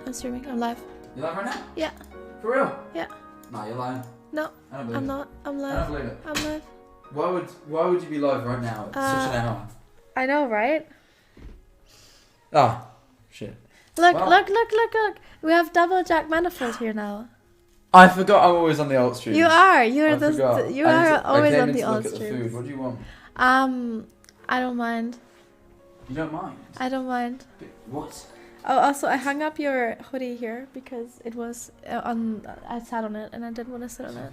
I'm streaming. I'm live. You live right now? Yeah. For real? Yeah. Nah, you're lying. No, I don't believe I'm it. not. I'm live. I don't believe it. I'm live. Why would you be live right now at such an hour? I know, right? Ah, shit. Look, Wow. look. We have double Jack Manifold here now. I forgot I'm always on the alt streams. You are. You're I forgot. You are always I came on in the to alt look at the food. streams. What do you want? I don't mind. You don't mind? I don't mind. What? Oh, also, I hung up your hoodie here because it was I sat on it and I didn't want to sit on it.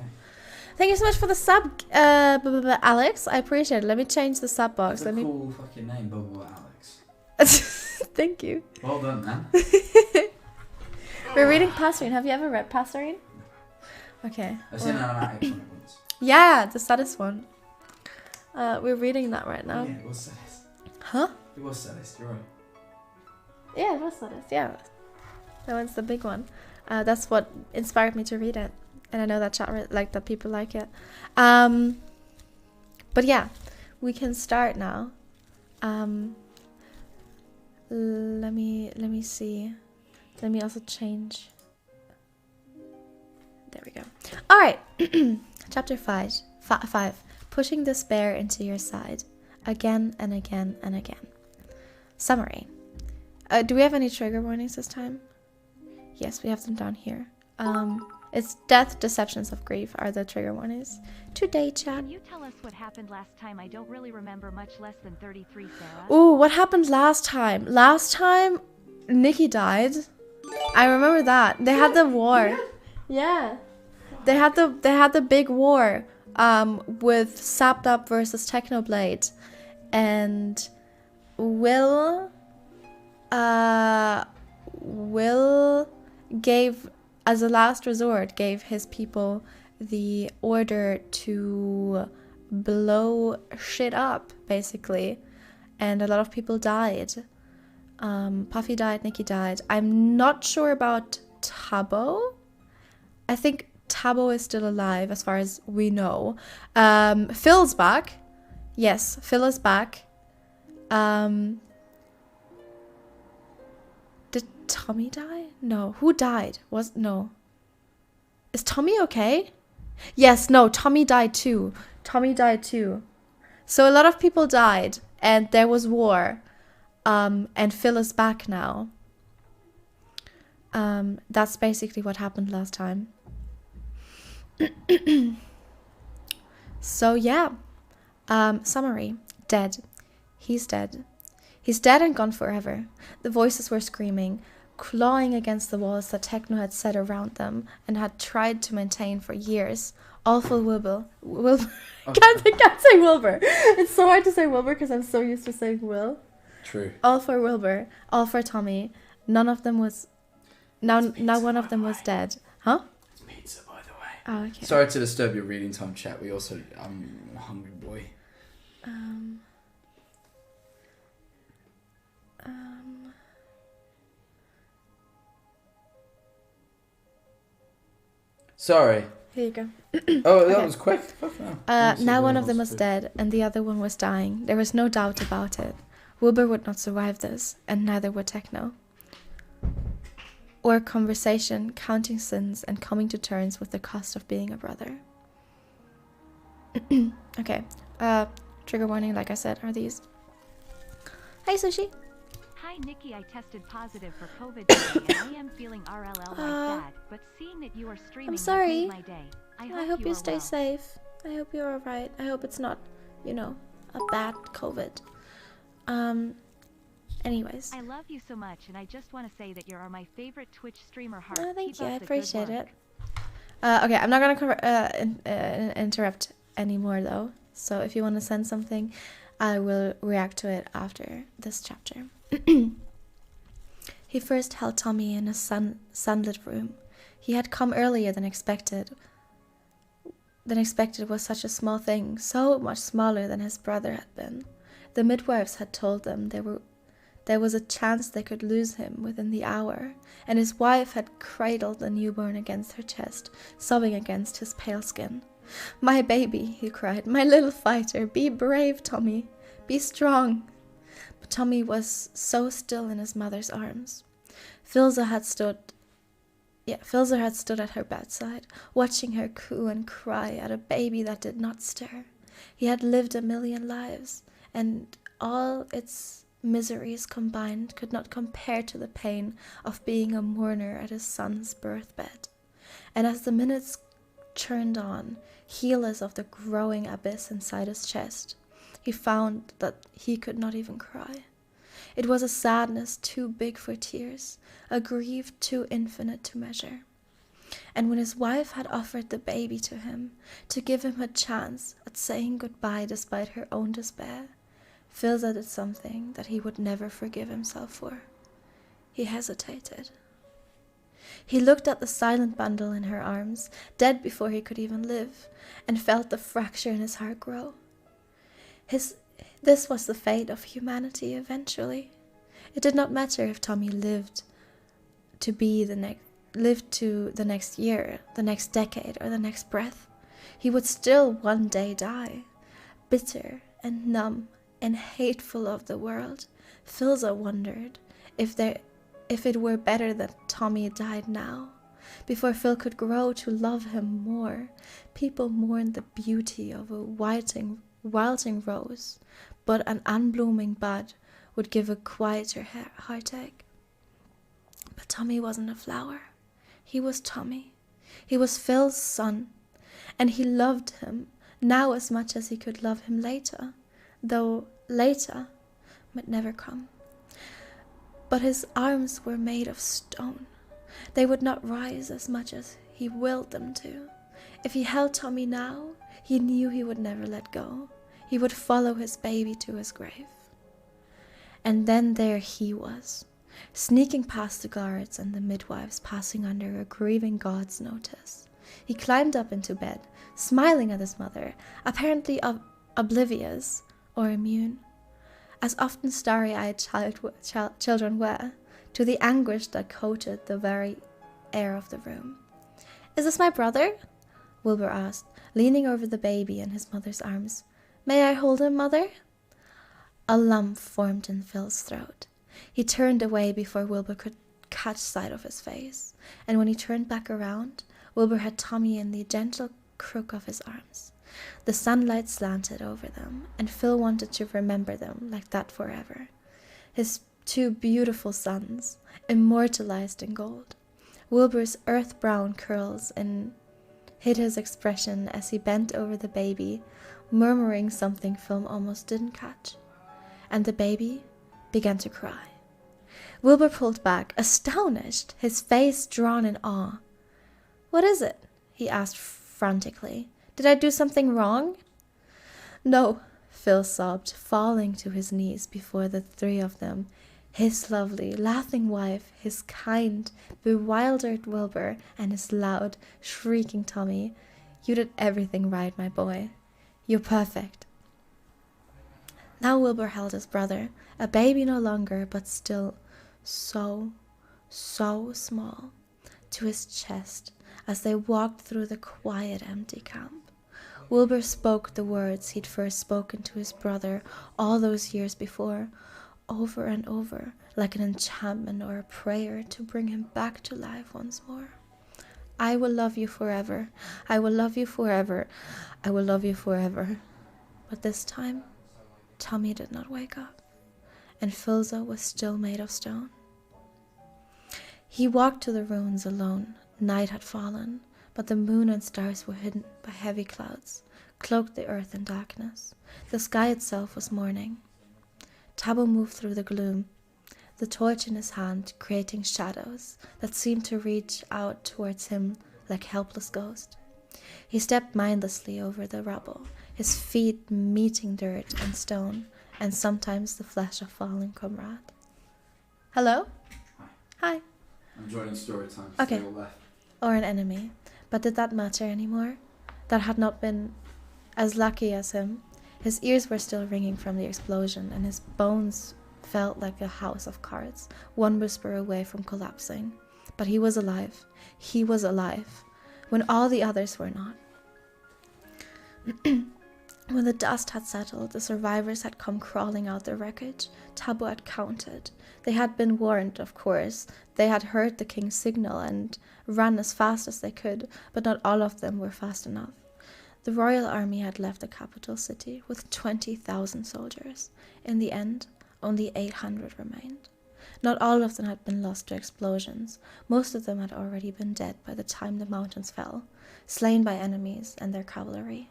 Thank you so much for the sub, Alex. I appreciate it. Let me change the sub box. That's a cool fucking name, Bubble Alex. Thank you. Well done, man. We're reading Passerine. Have you ever read Passerine? Okay. I've seen an animatic on it once. Yeah, the saddest one. We're reading that right now. Yeah, it was saddest. Huh? It was saddest, you're right. Yeah, it was saddest. Yeah. That one's the big one. That's what inspired me to read it. And I know that that people like it. But yeah, we can start now. Let me see. Let me also change. There we go. All right. Chapter 5. Pushing despair into your side. Again and again and again. Summary. Do we have any trigger warnings this time? Yes, we have them down here. It's death, deceptions of grief are the trigger warnings. Today, chat. Can you tell us what happened last time? I don't really remember much less than 33, Sarah. Ooh, what happened last time? Last time, Niki died. I remember that. They had the war. Yeah. They had the big war with Sapped Up versus Technoblade. And Will gave, as a last resort, gave his people the order to blow shit up, basically. And a lot of people died. Puffy died, Niki died. I'm not sure about Tabo. I think Tabo is still alive, as far as we know. Phil's back. Yes, Phil is back. Did Tommy die? No. Who died? No. Is Tommy okay? Yes, no, Tommy died too. So a lot of people died, and there was war. And Phil is back now. That's basically what happened last time. So yeah. Summary. Dead. He's dead. He's dead and gone forever. The voices were screaming, clawing against the walls that Techno had set around them and had tried to maintain for years. Awful Wilbur. Can't say Wilbur. It's so hard to say Wilbur because I'm so used to saying Will. True. All for Wilbur. All for Tommy. None of them was... Now one of them was dead. Huh? It's pizza, by the way. Oh, okay. Sorry to disturb your reading time, chat. I'm a hungry boy. Sorry. Here you go. Oh, that Okay. was quick. Now one of them was dead, and the other one was dying. There was no doubt about it. Wilbur would not survive this, and neither would Techno. Or conversation, counting sins, and coming to terms with the cost of being a brother. Okay. Trigger warning, like I said, are these. Hi, Sushi. Hi, Nikki. I tested positive for COVID today, and I am feeling RLL like that. But seeing that you are streaming I'm has sorry. made my day. I hope you are stay well. safe. I hope you're alright. I hope it's not, a bad COVID. Anyways. I love you so much, and I just want to say that you are my favorite Twitch streamer. Heart. Oh, thank Keep you. up I the good appreciate work. it. Okay, I'm not gonna interrupt anymore though. So if you want to send something, I will react to it after this chapter. He first held Tommy in a sunlit room. He had come earlier than expected. Was such a small thing, so much smaller than his brother had been. The midwives had told them there was a chance they could lose him within the hour, and his wife had cradled the newborn against her chest, sobbing against his pale skin. "My baby," he cried, "my little fighter, be brave, Tommy, be strong." But Tommy was so still in his mother's arms. Filza had stood at her bedside, watching her coo and cry at a baby that did not stir. He had lived 1,000,000 lives, and all its miseries combined could not compare to the pain of being a mourner at his son's birthbed. And as the minutes churned on, heedless of the growing abyss inside his chest, he found that he could not even cry. It was a sadness too big for tears, a grief too infinite to measure. And when his wife had offered the baby to him, to give him a chance at saying goodbye despite her own despair, Filza did something that he would never forgive himself for. He hesitated. He looked at the silent bundle in her arms, dead before he could even live, and felt the fracture in his heart grow. This was the fate of humanity eventually. It did not matter if Tommy lived to the next year, the next decade, or the next breath. He would still one day die. Bitter and numb and hateful of the world, Filza wondered if it were better that Tommy died now. Before Phil could grow to love him more, people mourned the beauty of a wilting rose, but an unblooming bud would give a quieter heartache. But Tommy wasn't a flower. He was Tommy. He was Phil's son, and he loved him now as much as he could love him later, though later might never come. But his arms were made of stone. They would not rise as much as he willed them to. If he held Tommy now, he knew he would never let go. He would follow his baby to his grave. And then there he was, sneaking past the guards and the midwives, passing under a grieving god's notice. He climbed up into bed, smiling at his mother, apparently oblivious or immune, as often starry-eyed children were, to the anguish that coated the very air of the room. "Is this my brother?" Wilbur asked, leaning over the baby in his mother's arms. "May I hold him, Mother?" A lump formed in Phil's throat. He turned away before Wilbur could catch sight of his face, and when he turned back around, Wilbur had Tommy in the gentle crook of his arms. The sunlight slanted over them, and Phil wanted to remember them like that forever. His 2 beautiful sons, immortalized in gold. Wilbur's earth-brown curls hid his expression as he bent over the baby, murmuring something Phil almost didn't catch. And the baby began to cry. Wilbur pulled back, astonished, his face drawn in awe. "What is it?" he asked frantically. "Did I do something wrong?" "No," Phil sobbed, falling to his knees before the 3 of them, his lovely, laughing wife, his kind, bewildered Wilbur, and his loud, shrieking Tommy. "You did everything right, my boy. You're perfect." Now Wilbur held his brother, a baby no longer, but still so small, to his chest as they walked through the quiet, empty camp. Wilbur spoke the words he'd first spoken to his brother all those years before, over and over, like an enchantment or a prayer to bring him back to life once more. "I will love you forever. I will love you forever. I will love you forever." But this time, Tommy did not wake up, and Filza was still made of stone. He walked to the ruins alone. Night had fallen, but the moon and stars were hidden by heavy clouds, cloaked the earth in darkness. The sky itself was morning. Tabo moved through the gloom, the torch in his hand creating shadows that seemed to reach out towards him like helpless ghosts. He stepped mindlessly over the rubble, his feet meeting dirt and stone, and sometimes the flesh of fallen comrade. "Hello?" Hi. I'm joining story time. Okay. Stay all left. Or an enemy. But did that matter anymore? That had not been as lucky as him. His ears were still ringing from the explosion, and his bones felt like a house of cards, one whisper away from collapsing. But he was alive. He was alive, when all the others were not. When the dust had settled, the survivors had come crawling out the wreckage. Tabo had counted. They had been warned, of course. They had heard the king's signal and ran as fast as they could, but not all of them were fast enough. The royal army had left the capital city with 20,000 soldiers. In the end, only 800 remained. Not all of them had been lost to explosions. Most of them had already been dead by the time the mountains fell, slain by enemies and their cavalry.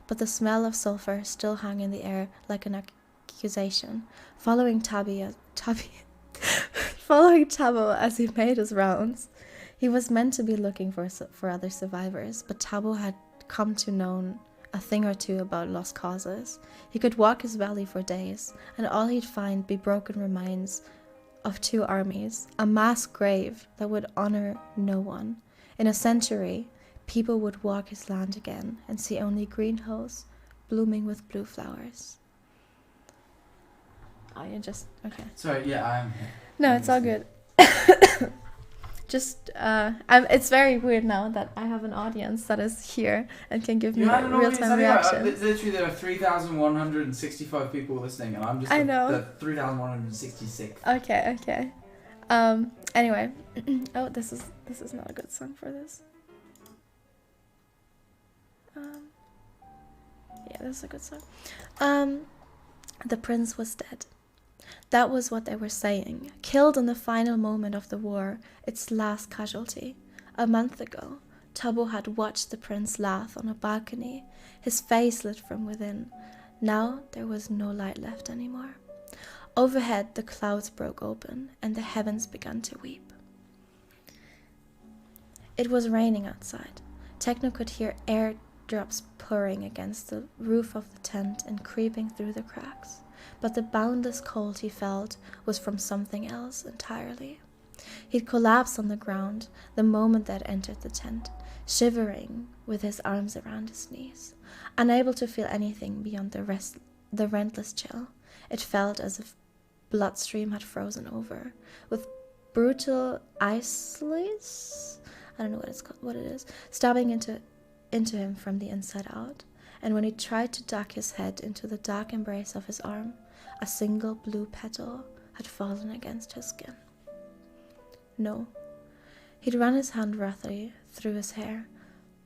But the smell of sulfur still hung in the air like an accusation, following Tabo as he made his rounds. He was meant to be looking for other survivors, but Tabo had come to know a thing or two about lost causes. He could walk his valley for days, and all he'd find be broken remains of 2 armies, a mass grave that would honor no one. In a century, people would walk his land again and see only green hills blooming with blue flowers. Oh, you just... Okay. Sorry, yeah, I am here. No, it's all good. Just, it's very weird now that I have an audience that is here and can give me real-time reactions. Literally, there are 3,165 people listening, and I'm just the 3,166. Okay. Anyway. Oh, this is not a good song for this. Yeah, this is a good song. The prince was dead. That was what they were saying. Killed in the final moment of the war, its last casualty. A month ago, Tabo had watched the prince laugh on a balcony, his face lit from within. Now there was no light left anymore. Overhead, the clouds broke open, and the heavens began to weep. It was raining outside. Techno could hear airdrops pouring against the roof of the tent and creeping through the cracks. But the boundless cold he felt was from something else entirely. He'd collapsed on the ground the moment they'd entered the tent, shivering with his arms around his knees, unable to feel anything beyond the relentless chill. It felt as if bloodstream had frozen over, with brutal ice, I don't know what it is, stabbing into him from the inside out. And when he tried to duck his head into the dark embrace of his arm, a single blue petal had fallen against his skin. No. He'd run his hand roughly through his hair,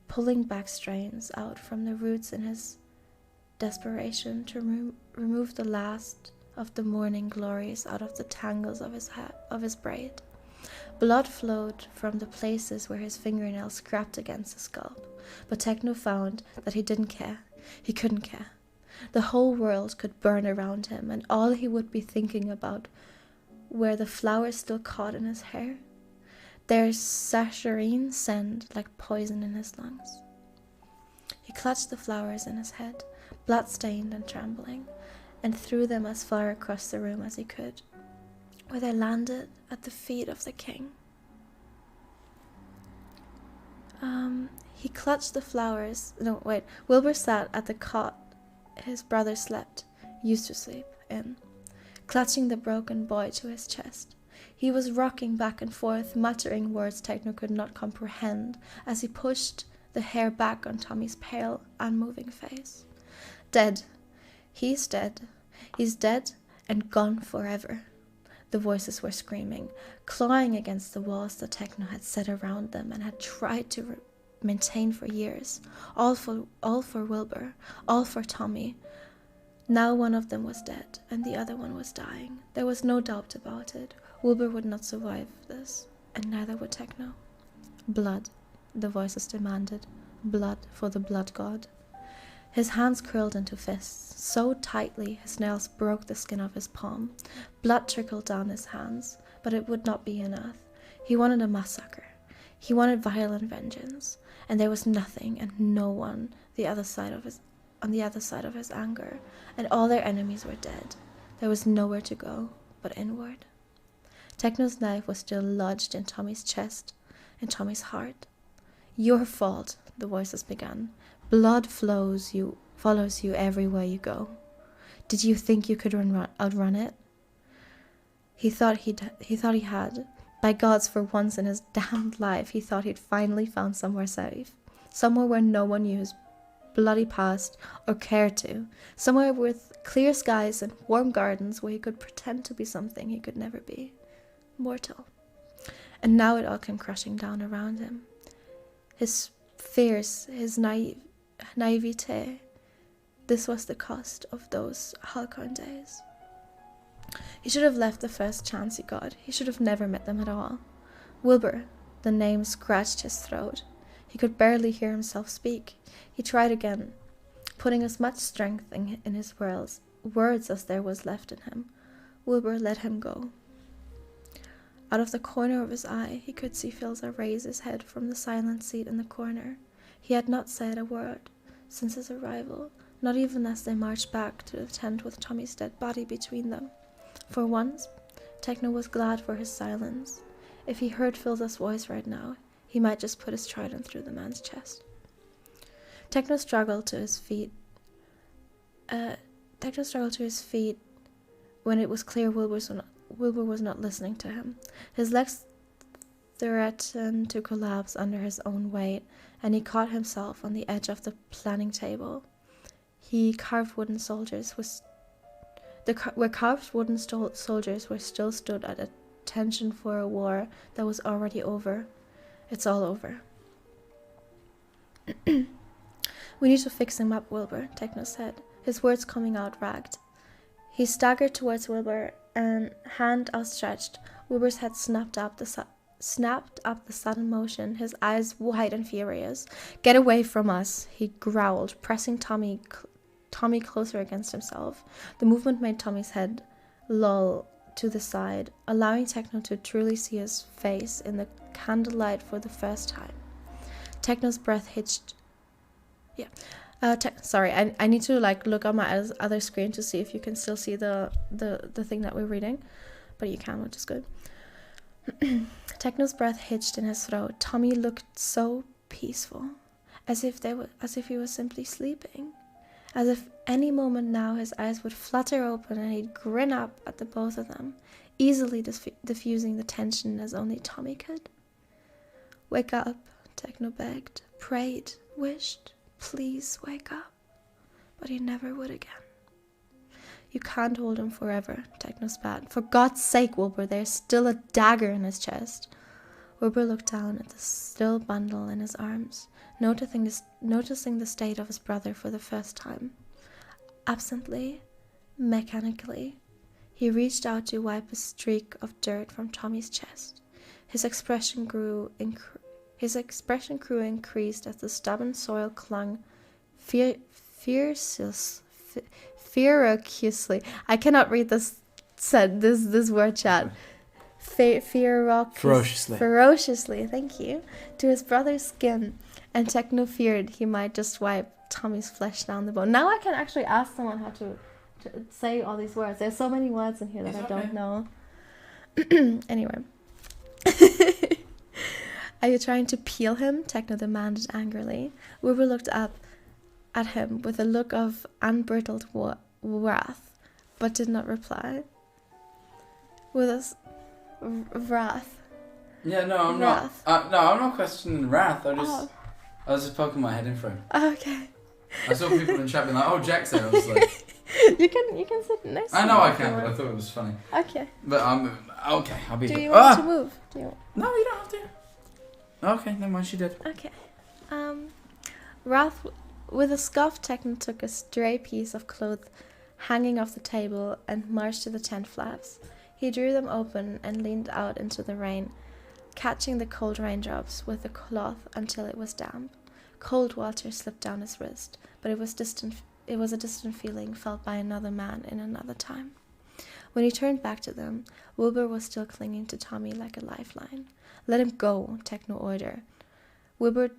pulling back strands out from the roots in his desperation to remove the last of the morning glories out of the tangles of his braid. Blood flowed from the places where his fingernails scraped against his scalp, but Techno found that he didn't care. He couldn't care. The whole world could burn around him, and all he would be thinking about were the flowers still caught in his hair, their saccharine scent like poison in his lungs. He clutched the flowers in his head, blood-stained and trembling, and threw them as far across the room as he could, where they landed at the feet of the king. He clutched the flowers. No, wait. Wilbur sat at the cot his brother used to sleep in, clutching the broken boy to his chest. He was rocking back and forth, muttering words Techno could not comprehend as he pushed the hair back on Tommy's pale, unmoving face. Dead. He's dead. He's dead and gone forever. The voices were screaming, clawing against the walls that Techno had set around them and had tried to maintain for years. All for Wilbur, all for Tommy. Now one of them was dead, and the other one was dying. There was no doubt about it. Wilbur would not survive this, and neither would Techno. Blood, the voices demanded. Blood for the blood god. His hands curled into fists, so tightly his nails broke the skin of his palm. Blood trickled down his hands, but it would not be enough. He wanted a massacre. He wanted violent vengeance, and there was nothing and no one on the other side of his anger, and all their enemies were dead. There was nowhere to go but inward. Techno's knife was still lodged in Tommy's chest, in Tommy's heart. Your fault, the voices began. Blood follows you everywhere you go. Did you think you could outrun it? He thought he had. By gods, for once in his damned life, he thought he'd finally found somewhere safe. Somewhere where no one knew bloody past or care to. Somewhere with clear skies and warm gardens where he could pretend to be something he could never be. Mortal. And now it all came crashing down around him. His fears, his naivete. This was the cost of those Halcyon days. He should have left the first chance he got. He should have never met them at all. Wilbur, the name scratched his throat. He could barely hear himself speak. He tried again, putting as much strength in his words as there was left in him. Wilbur let him go. Out of the corner of his eye, he could see Filza raise his head from the silent seat in the corner. He had not said a word since his arrival, not even as they marched back to the tent with Tommy's dead body between them. For once, Techno was glad for his silence. If he heard Filza's voice right now, he might just put his trident through the man's chest. Techno struggled to his feet. When it was clear Wilbur was not listening to him. His legs threatened to collapse under his own weight, and he caught himself on the edge of the planning table. Carved wooden soldiers were still stood at attention for a war that was already over. It's all over. We need to fix him up, Wilbur, Techno said, his words coming out ragged. He staggered towards Wilbur, and hand outstretched, Wilbur's head snapped up the sudden motion, his eyes wide and furious. Get away from us, he growled, pressing Tommy closer against himself. The movement made Tommy's head loll to the side, allowing Techno to truly see his face in the candlelight for the first time. Techno's breath hitched. I need to look on my other screen to see if you can still see the thing that we're reading, but you can, which is good. Techno's breath hitched in his throat. Tommy looked so peaceful, as if he was simply sleeping, as if any moment now his eyes would flutter open and he'd grin up at the both of them, easily diffusing the tension as only Tommy could. Wake up, Techno begged, prayed, wished. Please wake up. But he never would again. You can't hold him forever, Techno spat. For God's sake, Wilbur, there's still a dagger in his chest. Wilbur looked down at the still bundle in his arms, noticing the state of his brother for the first time. Absently, mechanically, he reached out to wipe a streak of dirt from Tommy's chest. His expression grew increased as the stubborn soil clung ferociously. I cannot read this word, chat. Ferociously, thank you, to his brother's skin, and Techno feared he might just wipe Tommy's flesh down the bone. Now I can actually ask someone how to say all these words. There's so many words in here that I don't know. Anyway. Are you trying to peel him? Techno demanded angrily. Wilbur looked up at him with a look of unbridled wrath, but did not reply. With us, wrath. Yeah, no, I'm wrath. not. No, I'm not questioning wrath. I was just poking my head in frame. Okay. I saw people in chat being like, "Oh, Jack's there." I was like, You can sit next to me. I know I can, but I thought it was funny. Okay. But okay. I'll be. Do you want to move? No, you don't have to. Okay, never mind. She did. Okay. Wrath, with a scoff, Techno took a stray piece of cloth hanging off the table and marched to the tent flaps. He drew them open and leaned out into the rain, catching the cold raindrops with the cloth until it was damp. Cold water slipped down his wrist, but it was a distant feeling felt by another man in another time. When he turned back to them, Wilbur was still clinging to Tommy like a lifeline. Let him go, Techno ordered. Wilbur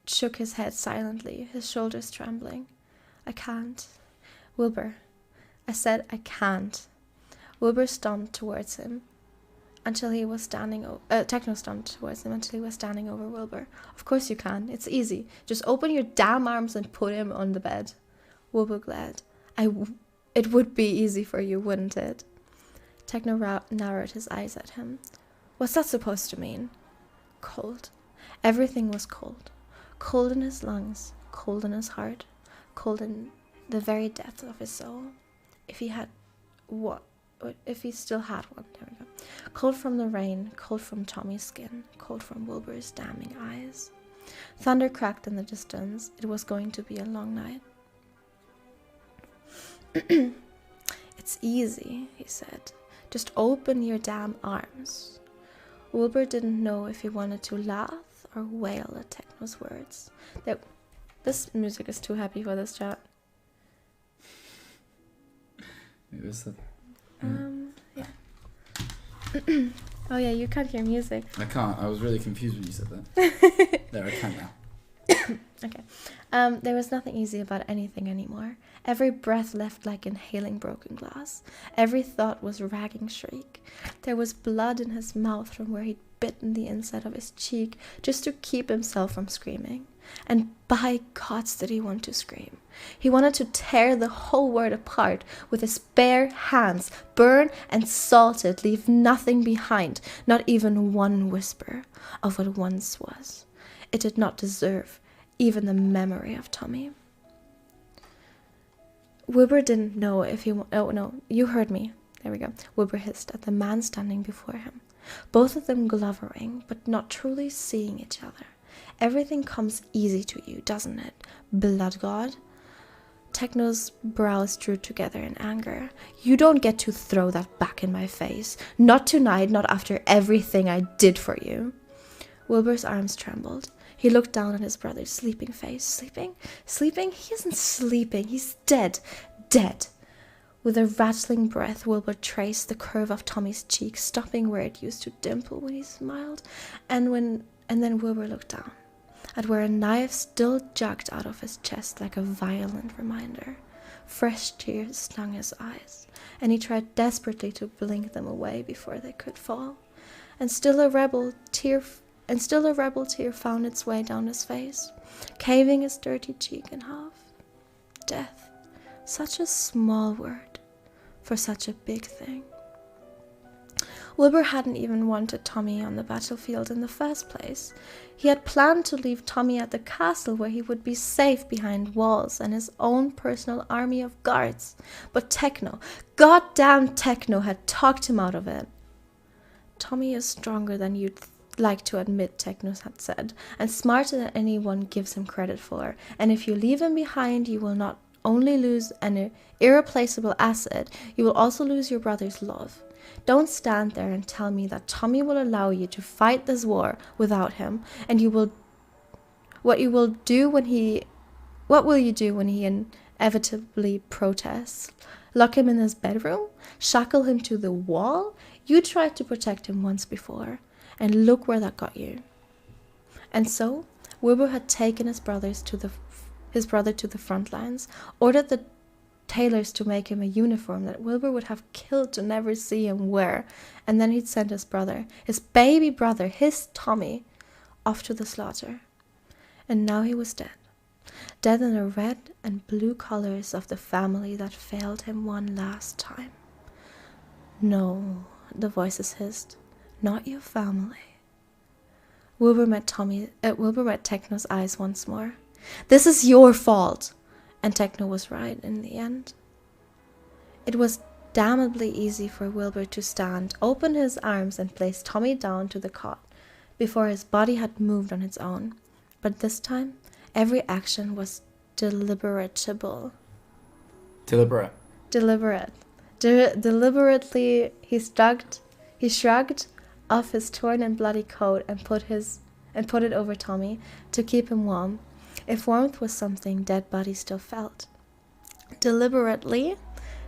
shook his head silently, his shoulders trembling. I can't. Wilbur. I said I can't. Wilbur stomped towards him until he was standing Techno stomped towards him until he was standing over Wilbur. Of course you can. It's easy. Just open your damn arms and put him on the bed. Wilbur glared. It would be easy for you, wouldn't it? Techno narrowed his eyes at him. What's that supposed to mean? Cold. Everything was cold. Cold in his lungs, cold in his heart, cold in the very depths of his soul. If he still had one, there we go. Cold from the rain, cold from Tommy's skin, cold from Wilbur's damning eyes. Thunder cracked in the distance. It was going to be a long night. It's easy, he said. Just open your damn arms. Wilbur didn't know if he wanted to laugh or wail at Techno's words. This music is too happy for this chat. It was the... Yeah. Oh yeah, you can't hear music. I can't. I was really confused when you said that. There, I can now. Okay. There was nothing easy about anything anymore. Every breath left like inhaling broken glass. Every thought was ragging shriek. There was blood in his mouth from where he'd bitten the inside of his cheek just to keep himself from screaming. And by gods did he want to scream. He wanted to tear the whole world apart with his bare hands, burn and salt it, leave nothing behind, not even one whisper of what once was. It did not deserve even the memory of Tommy. Wilbur didn't know if he... Oh, no, you heard me. There we go. Wilbur hissed at the man standing before him. Both of them glovering, but not truly seeing each other. Everything comes easy to you, doesn't it, blood god? Techno's brows drew together in anger. You don't get to throw that back in my face. Not tonight, not after everything I did for you. Wilbur's arms trembled. He looked down at his brother's sleeping face. Sleeping? Sleeping? He isn't sleeping. He's dead. Dead. With a rattling breath, Wilbur traced the curve of Tommy's cheek, stopping where it used to dimple when he smiled. And then Wilbur looked down at where a knife still jugged out of his chest like a violent reminder. Fresh tears stung his eyes, and he tried desperately to blink them away before they could fall. And still a rebel tear found its way down his face, caving his dirty cheek in half. Death. Such a small word for such a big thing. Wilbur hadn't even wanted Tommy on the battlefield in the first place. He had planned to leave Tommy at the castle where he would be safe behind walls and his own personal army of guards. But Techno, goddamn Techno, had talked him out of it. Tommy is stronger than you'd like to admit, Techno had said, and smarter than anyone gives him credit for. And if you leave him behind, you will not only lose an irreplaceable asset, you will also lose your brother's love. Don't stand there and tell me that Tommy will allow you to fight this war without him, and what will you do when he inevitably protests? Lock him in his bedroom? Shackle him to the wall? You tried to protect him once before, and look where that got you. And so, Wilbur had taken his brother to the front lines, ordered the tailors to make him a uniform that Wilbur would have killed to never see him wear, and then he'd sent his brother, his baby brother, his Tommy, off to the slaughter. And now he was dead. Dead in the red and blue colors of the family that failed him one last time. No, the voices hissed, not your family. Wilbur met Techno's eyes once more. This is your fault. And Techno was right in the end. It was damnably easy for Wilbur to stand, open his arms, and place Tommy down to the cot before his body had moved on its own. But this time, every action was deliberatable. Deliberate. Deliberately, he shrugged off his torn and bloody coat and put it over Tommy to keep him warm. If warmth was something dead bodies still felt. Deliberately,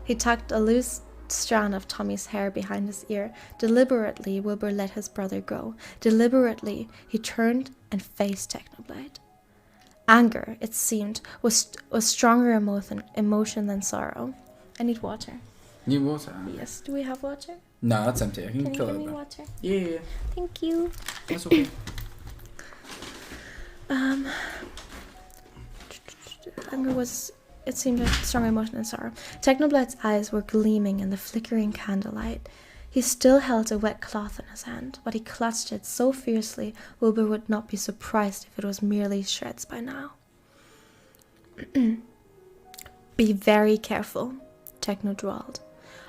he tucked a loose strand of Tommy's hair behind his ear. Deliberately, Wilbur let his brother go. Deliberately, he turned and faced Technoblade. Anger, it seemed, was stronger emotion than sorrow. I need water. Need water? Yes. Do we have water? No, that's empty. I can you fill give it me up. water? Yeah. Thank you. That's okay. Anger it seemed a strong emotion than sorrow. Technoblade's eyes were gleaming in the flickering candlelight. He still held a wet cloth in his hand, but he clutched it so fiercely Wilbur would not be surprised if it was merely shreds by now. Be very careful, Techno drawled,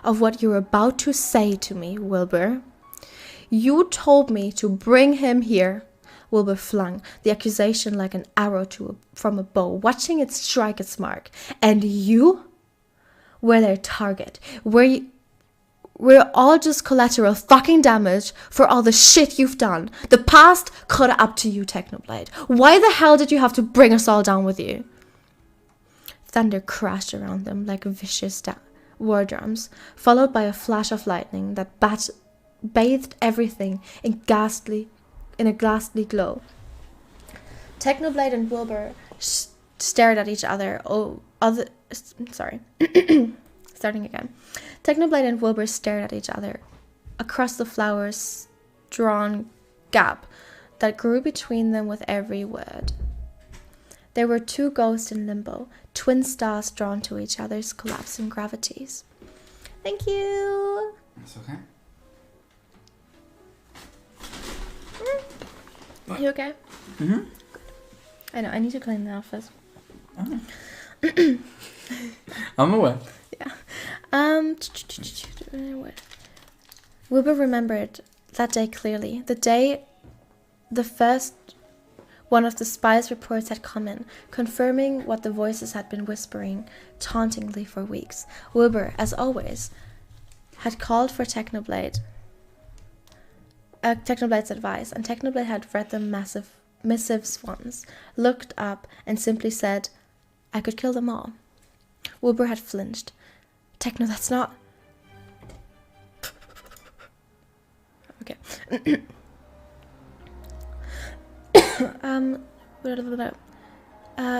of what you're about to say to me, Wilbur. You told me to bring him here. Wilbur flung the accusation like an arrow from a bow, watching it strike its mark. And you were their target. We're all just collateral fucking damage for all the shit you've done. The past caught up to you, Technoblade. Why the hell did you have to bring us all down with you? Thunder crashed around them like vicious war drums, followed by a flash of lightning that bathed everything in a ghastly glow. Technoblade and Wilbur stared at each other. Starting again. Technoblade and Wilbur stared at each other across the flowers-drawn gap that grew between them with every word. There were two ghosts in limbo, twin stars drawn to each other's collapsing gravities. Thank you. That's okay. Are you okay? Mm-hmm. I know, I need to clean the office. Oh. I'm aware. Yeah. Wilbur remembered that day clearly. The day the first one of the spies' reports had come in, confirming what the voices had been whispering tauntingly for weeks. Wilbur, as always, had called for Technoblade's advice, and Technoblade had read the missives once, looked up, and simply said, I could kill them all. Wilbur had flinched. Techno, that's not... Okay.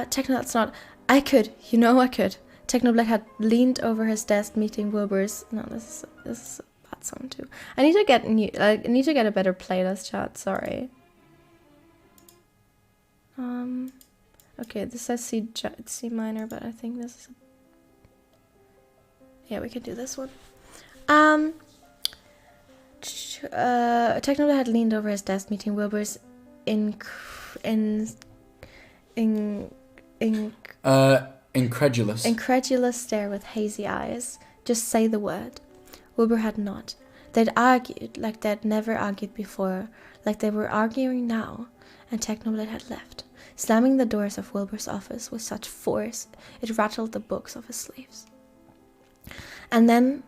Techno, that's not... I could. You know I could. Technoblade had leaned over his desk, meeting Wilbur's... No, this is a bad song too. I need to get a better playlist, chat. Sorry. Okay, this says C minor, but I think this is... Yeah, we can do this one. Technoblade had leaned over his desk, meeting Wilbur's incredulous stare with hazy eyes. Just say the word. Wilbur had not. They'd argued like they'd never argued before, like they were arguing now, and Technoblade had left, slamming the doors of Wilbur's office with such force it rattled the books of his sleeves. And then,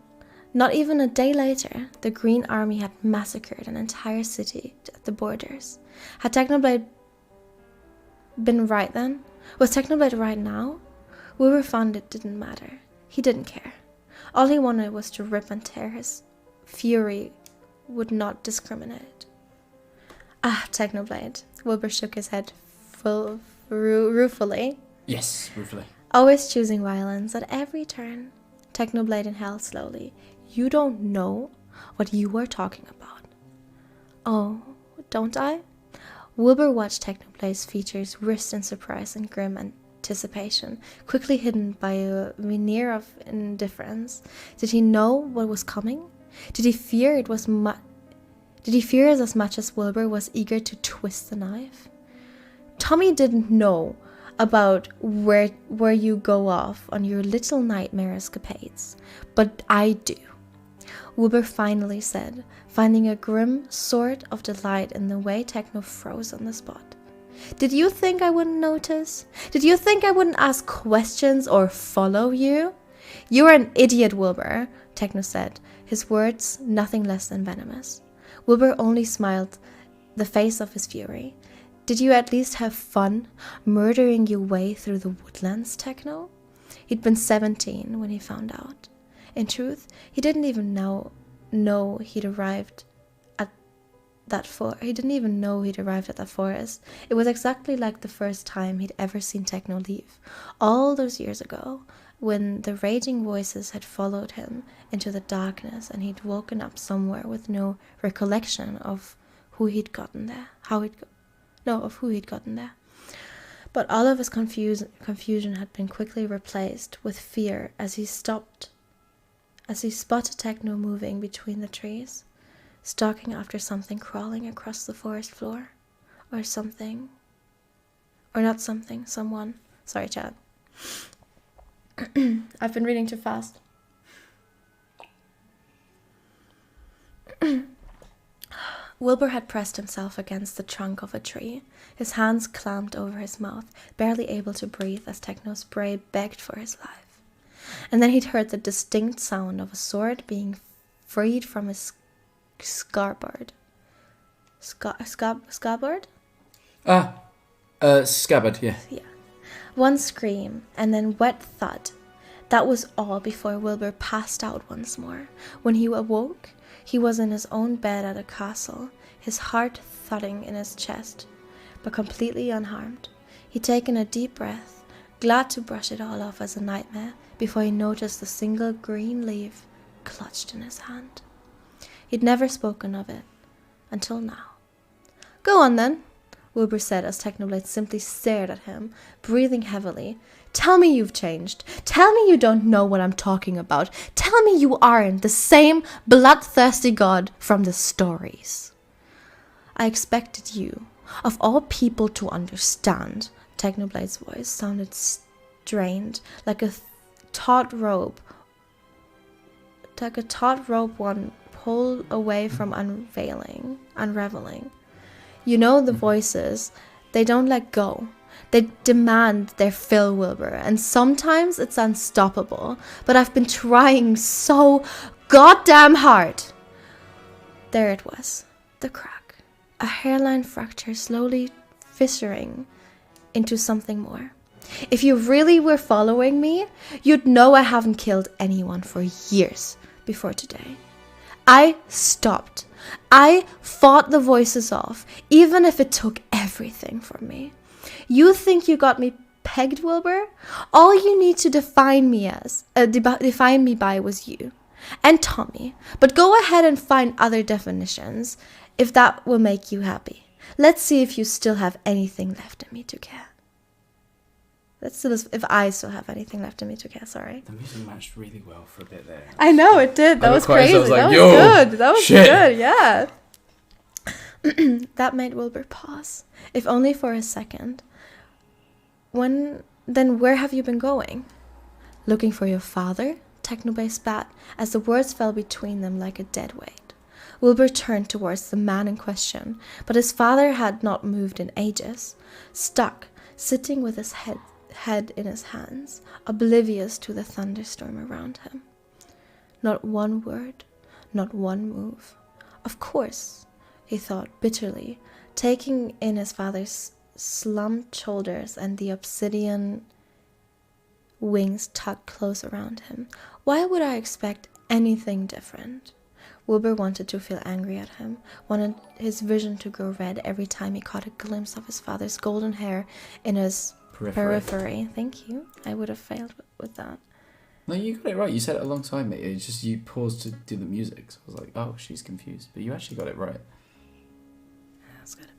not even a day later, the Green Army had massacred an entire city at the borders. Had Technoblade been right then? Was Technoblade right now? Wilbur found it didn't matter. He didn't care. All he wanted was to rip and tear. His fury would not discriminate. Ah, Technoblade. Wilbur shook his head ruefully. Yes, ruefully. Always choosing violence at every turn. Technoblade inhaled slowly. You don't know what you are talking about. Oh, don't I? Wilbur watched Technoblade's features wrist in surprise and grim anticipation, quickly hidden by a veneer of indifference. Did he know what was coming? Did he fear it as much as Wilbur was eager to twist the knife? Tommy didn't know about where you go off on your little nightmare escapades, but I do. Wilbur finally said, finding a grim sort of delight in the way Techno froze on the spot. Did you think I wouldn't notice? Did you think I wouldn't ask questions or follow you? You're an idiot, Wilbur, Techno said, his words nothing less than venomous. Wilbur only smiled the face of his fury. Did you at least have fun murdering your way through the woodlands, Techno? He'd been 17 when he found out. In truth, he didn't even know he'd arrived at that forest. He didn't even know he'd arrived at that forest. It was exactly like the first time he'd ever seen Techno leave, all those years ago, when the raging voices had followed him into the darkness and he'd woken up somewhere with no recollection of who he'd gotten there, of who he'd gotten there. But all of his confusion had been quickly replaced with fear as he spotted Techno moving between the trees, stalking after something crawling across the forest floor. Someone. Sorry, Chad. I've been reading too fast. Wilbur had pressed himself against the trunk of a tree, his hands clamped over his mouth, barely able to breathe as Techno's bray begged for his life. And then he'd heard the distinct sound of a sword being freed from his scabbard. Scabbard? Scabbard, yeah. Yeah. One scream, and then wet thud. That was all before Wilbur passed out once more. When he awoke, he was in his own bed at a castle, his heart thudding in his chest, but completely unharmed. He'd taken a deep breath, glad to brush it all off as a nightmare, before he noticed a single green leaf clutched in his hand. He'd never spoken of it, until now. Go on then, Wilbur said as Technoblade simply stared at him, breathing heavily. Tell me you've changed. Tell me you don't know what I'm talking about. Tell me you aren't the same bloodthirsty god from the stories. I expected you, of all people, to understand. Technoblade's voice sounded strained, like a taut rope. Like a taut rope one pulled away from unraveling. You know the voices, they don't let go. They demand their fill, Wilbur, and sometimes it's unstoppable, but I've been trying so goddamn hard. There it was, the crack. A hairline fracture slowly fissuring into something more. If you really were following me, you'd know I haven't killed anyone for years before today. I stopped. I fought the voices off, even if it took everything from me. You think you got me pegged, Wilbur? All you need to define me by was you and Tommy. But go ahead and find other definitions if that will make you happy. Let's see if you still have anything left in me to care. If I still have anything left in me to care, sorry. The music matched really well for a bit there. I know, it did. That was crazy. Like, that was good. That was good, yeah. That made Wilbur pause, if only for a second. Then where have you been going? Looking for your father? Technobay spat, as the words fell between them like a dead weight. Wilbur turned towards the man in question, but his father had not moved in ages, stuck, sitting with his head in his hands, oblivious to the thunderstorm around him. Not one word, not one move. Of course, he thought bitterly, taking in his father's slumped shoulders and the obsidian wings tucked close around him. Why would I expect anything different? Wilbur wanted to feel angry at him, wanted his vision to grow red every time he caught a glimpse of his father's golden hair in his periphery. Thank you. I would have failed with that. No, you got it right. You said it a long time, mate. It's just you paused to do the music. So I was like, oh, she's confused. But you actually got it right. That's good.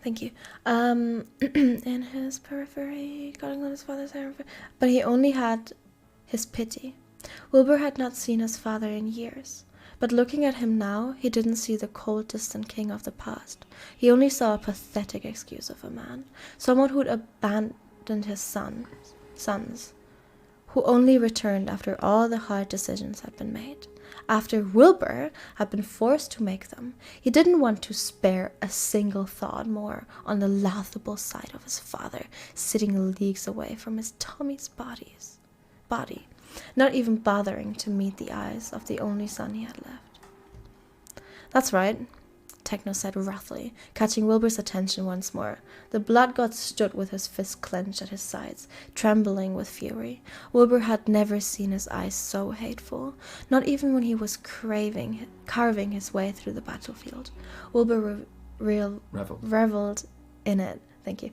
Thank you. In his periphery, cutting on his father's hair. But he only had his pity. Wilbur had not seen his father in years. But looking at him now, he didn't see the cold, distant king of the past. He only saw a pathetic excuse of a man. Someone who'd abandoned his sons. Who only returned after all the hard decisions had been made. After Wilbur had been forced to make them, he didn't want to spare a single thought more on the laughable sight of his father sitting leagues away from his Tommy's body, not even bothering to meet the eyes of the only son he had left. That's right, Techno said wrathfully, catching Wilbur's attention once more. The blood god stood with his fists clenched at his sides, trembling with fury. Wilbur had never seen his eyes so hateful, not even when he was carving his way through the battlefield. Wilbur reveled in it. Thank you.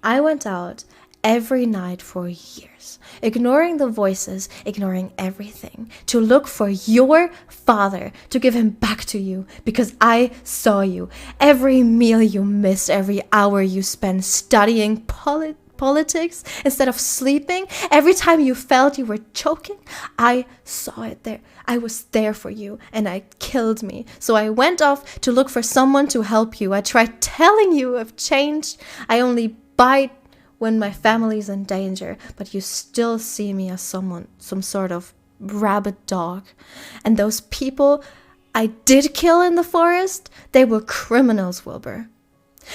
I went out every night for years, ignoring the voices, ignoring everything, to look for your father, to give him back to you, because I saw you. Every meal you missed, every hour you spent studying politics instead of sleeping, every time you felt you were choking, I saw it there. I was there for you, and it killed me. So I went off to look for someone to help you. I tried telling you I've changed. I only bite when my family's in danger, but you still see me as some sort of rabid dog. And those people I did kill in the forest, they were criminals, Wilbur.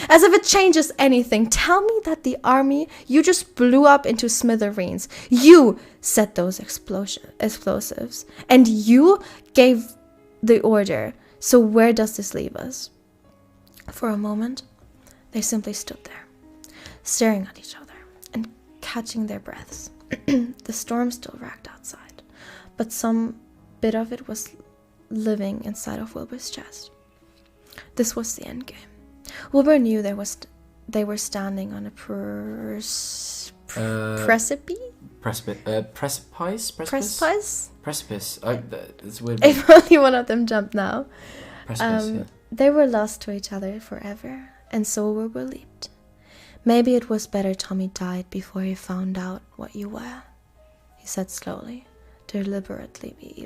As if it changes anything, tell me that the army you just blew up into smithereens, you set those explosives, and you gave the order. So where does this leave us? For a moment, they simply stood there, staring at each other and catching their breaths. The storm still raged outside, but some bit of it was living inside of Wilbur's chest. This was the end game. Wilbur knew they were standing on a precipice. It's weird. If only one of them jumped now. Precipice. They were lost to each other forever, and so were relieved. Maybe it was better Tommy died before he found out what you were, he said slowly, deliberately.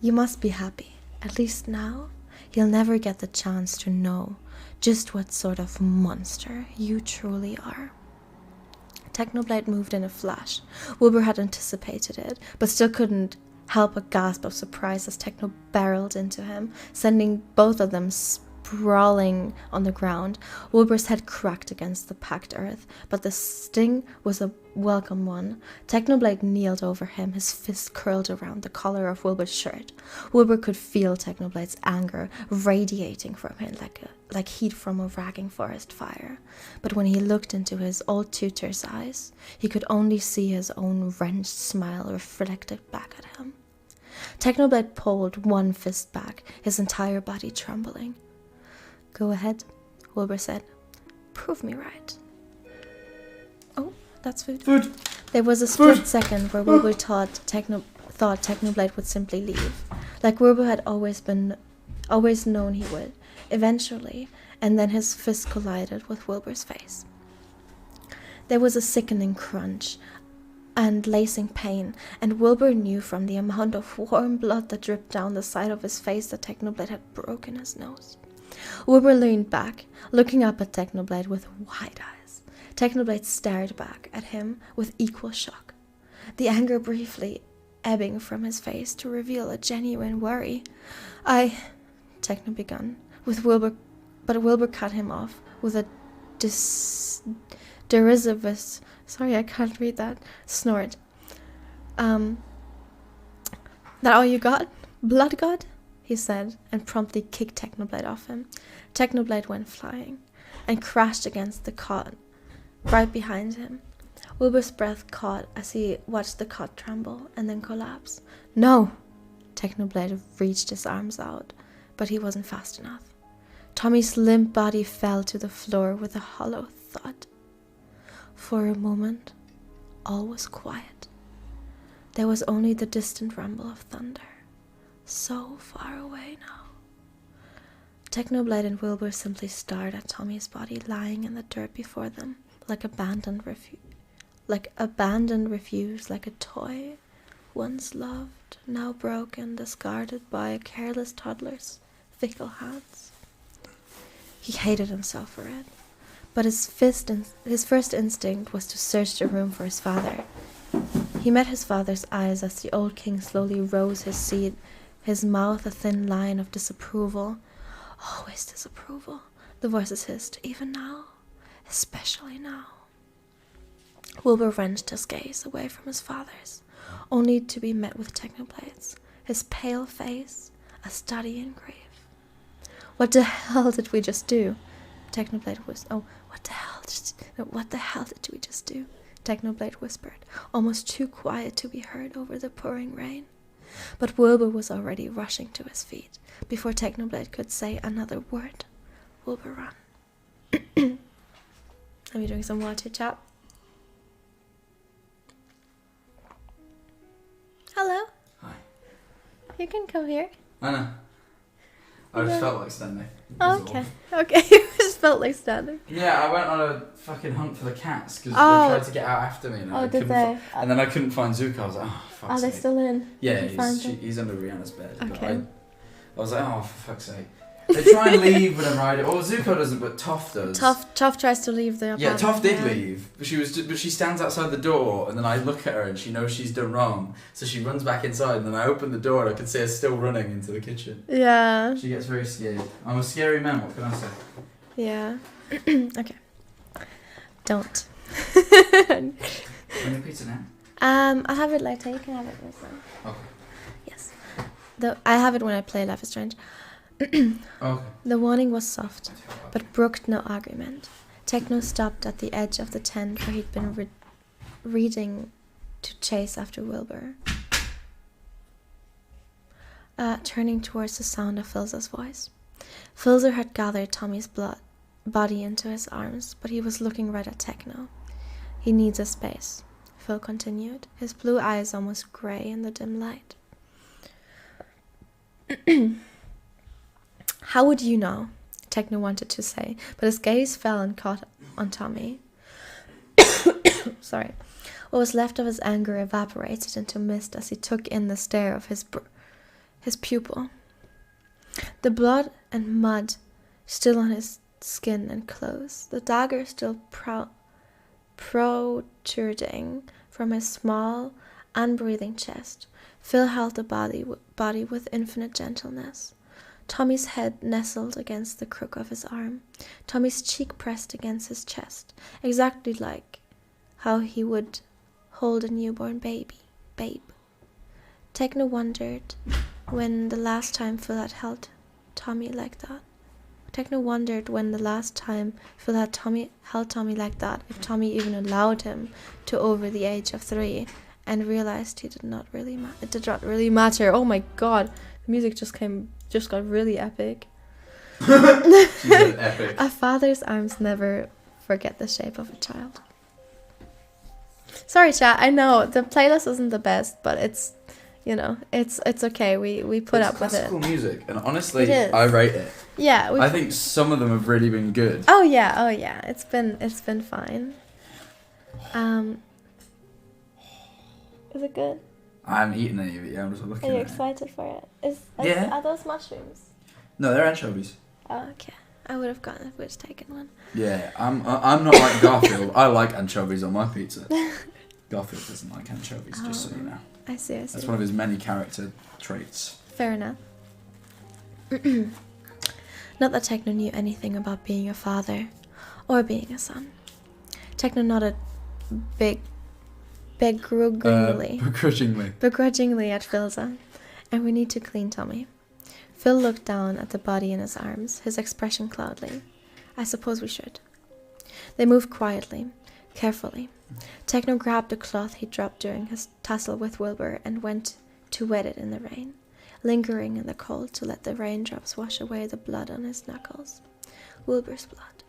You must be happy. At least now, you'll never get the chance to know just what sort of monster you truly are. Technoblade moved in a flash. Wilbur had anticipated it, but still couldn't help a gasp of surprise as Techno barreled into him, sending both of them sprawling on the ground. Wilbur's head cracked against the packed earth, but the sting was a welcome one. Technoblade kneeled over him, his fist curled around the collar of Wilbur's shirt. Wilbur could feel Technoblade's anger radiating from him like heat from a raging forest fire. But when he looked into his old tutor's eyes, he could only see his own wrenched smile reflected back at him. Technoblade pulled one fist back, his entire body trembling. Go ahead, Wilbur said. Prove me right. Oh, that's food. Food. There was a split second where Wilbur thought Technoblade would simply leave, like Wilbur had always known he would, eventually, and then his fist collided with Wilbur's face. There was a sickening crunch and lacing pain, and Wilbur knew from the amount of warm blood that dripped down the side of his face that Technoblade had broken his nose. Wilbur leaned back, looking up at Technoblade with wide eyes. Technoblade stared back at him with equal shock, the anger briefly ebbing from his face to reveal a genuine worry. Techno began, but Wilbur cut him off with a derisive, sorry, I can't read that, snort. That all you got? Blood god? He said, and promptly kicked Technoblade off him. Technoblade went flying and crashed against the cot right behind him. Wilbur's breath caught as he watched the cot tremble and then collapse. No! Technoblade reached his arms out, but he wasn't fast enough. Tommy's limp body fell to the floor with a hollow thud. For a moment, all was quiet. There was only the distant rumble of thunder, so far away now. Technoblade and Wilbur simply stared at Tommy's body lying in the dirt before them, like abandoned refuse, like a toy, once loved, now broken, discarded by a careless toddler's fickle hands. He hated himself for it, but his first instinct was to search the room for his father. He met his father's eyes as the old king slowly rose his seat, his mouth a thin line of disapproval. Always disapproval, the voices hissed, even now, especially now. Wilbur wrenched his gaze away from his father's, only to be met with Technoblade's, his pale face a study in grief. What the hell did we just do? Technoblade was, what the hell did we just do? Technoblade whispered, almost too quiet to be heard over the pouring rain. But Wilbur was already rushing to his feet. Before Technoblade could say another word, Wilbur ran. Are we doing some water chat? Hello? Hi. You can come here. I know. I just felt like standing. Oh, okay. Okay, you just felt like standing. Yeah, I went on a fucking hunt for the cats because they tried to get out after me. And did they? And then I couldn't find Zuko. I was like, oh, fuck's sake. Are they still in? Yeah, he's under Rihanna's bed. Okay. But I was like, oh, for fuck's sake. They try and leave when I ride it. Well, Zuko doesn't, but Toph does. Toph tries to leave the apartment. Yeah, Toph did leave, but she stands outside the door, and then I look at her, and she knows she's done wrong, so she runs back inside, and then I open the door, and I can see her still running into the kitchen. Yeah. She gets very scared. I'm a scary man. What can I say? Yeah. Okay. Don't. When your pizza now? I'll have it later. You can have it with them. Okay. Yes. I have it when I play Life is Strange. Okay. The warning was soft, but brooked no argument. Techno stopped at the edge of the tent where he'd been reading to chase after Wilbur. Turning towards the sound of Filza's voice. Filza had gathered Tommy's body into his arms, but he was looking right at Techno. He needs a space, Phil continued, his blue eyes almost grey in the dim light. How would you know? Techno wanted to say, but his gaze fell and caught on Tommy. Sorry. What was left of his anger evaporated into mist as he took in the stare of his pupil. The blood and mud still on his skin and clothes, the dagger still protruding from his small, unbreathing chest. Phil held the body with infinite gentleness. Tommy's head nestled against the crook of his arm, Tommy's cheek pressed against his chest, exactly like how he would hold a newborn babe. Techno wondered when the last time Phil had held Tommy like that. Techno wondered when the last time Phil had held Tommy like that, if Tommy even allowed him to over the age of 3, and realized it did not really matter. Oh my god, the music just got really epic. She said epic. A father's arms never forget the shape of a child. Sorry, chat. I know the playlist isn't the best, but it's okay. We put up with it. It's classical music, and honestly, I rate it. Yeah, I think some of them have really been good. Oh yeah. It's been fine. Is it good? I haven't eaten any of it yet. I'm just looking at it. Are you excited for it? Are those mushrooms? No, they're anchovies. Oh, okay. I would have gone if we'd taken one. Yeah, I'm not like Garfield. I like anchovies on my pizza. Garfield doesn't like anchovies, just so you know. I see. That's one of his many character traits. Fair enough. Not that Techno knew anything about being a father or being a son. Techno nodded begrudgingly at Philza. And we need to clean Tommy. Phil looked down at the body in his arms, his expression cloudly. I suppose we should. They moved quietly, carefully. Techno grabbed the cloth he dropped during his tussle with Wilbur and went to wet it in the rain, lingering in the cold to let the raindrops wash away the blood on his knuckles. Wilbur's blood.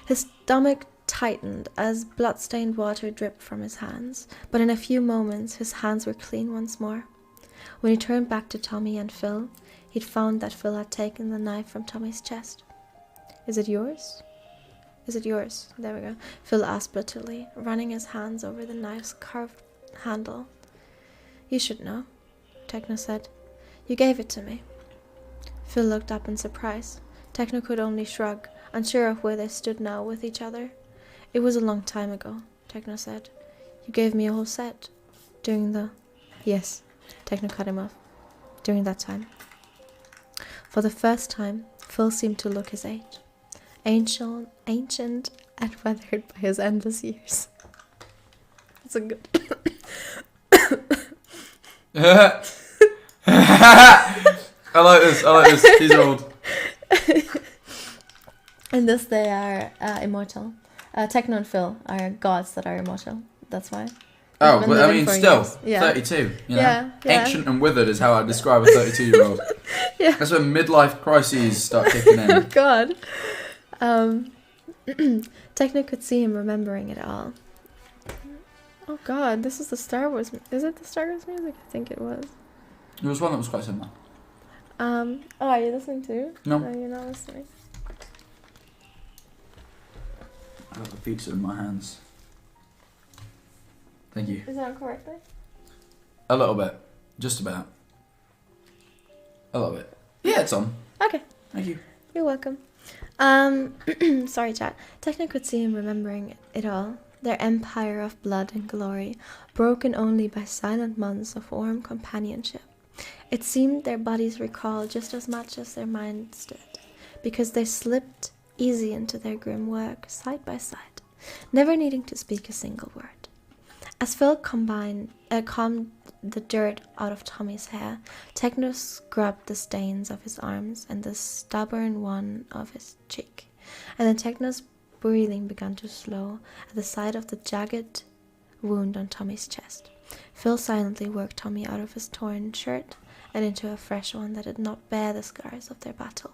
His stomach tightened as blood-stained water dripped from his hands, but in a few moments his hands were clean once more. When he turned back to Tommy and Phil, he'd found that Phil had taken the knife from Tommy's chest. Is it yours? There we go. Phil asked bitterly, running his hands over the knife's carved handle. You should know, Techno said. You gave it to me. Phil looked up in surprise. Techno could only shrug, unsure of where they stood now with each other. It was a long time ago, Techno said. You gave me a whole set. Yes, Techno cut him off. During that time. For the first time, Phil seemed to look his age. Ancient and weathered by his endless years. That's a good... I like this. He's old. In this, they are immortal. Techno and Phil are gods that are immortal. That's why. Oh, but I mean, still, yeah. 32. You know? Yeah. Ancient and withered is how I describe a 32-year-old. Yeah. That's when midlife crises start kicking in. Oh God. Techno could see him remembering it all. Oh God, this is the Star Wars. Is it the Star Wars music? I think it was. There was one that was quite similar. Oh, are you listening too? No. No, you're not listening. I got the pizza in my hands. Thank you. Is that on correctly? A little bit. Just about. A little bit. Yeah, it's on. Okay. Thank Thank you. You're welcome. Sorry, chat. Techno could see him remembering it all. Their empire of blood and glory, broken only by silent months of warm companionship. It seemed their bodies recalled just as much as their minds did, because they slipped easy into their grim work, side by side, never needing to speak a single word. As Phil combined the dirt out of Tommy's hair, Techno scrubbed the stains of his arms and the stubborn one of his cheek. And then Techno's breathing began to slow at the sight of the jagged wound on Tommy's chest. Phil silently worked Tommy out of his torn shirt and into a fresh one that did not bear the scars of their battle.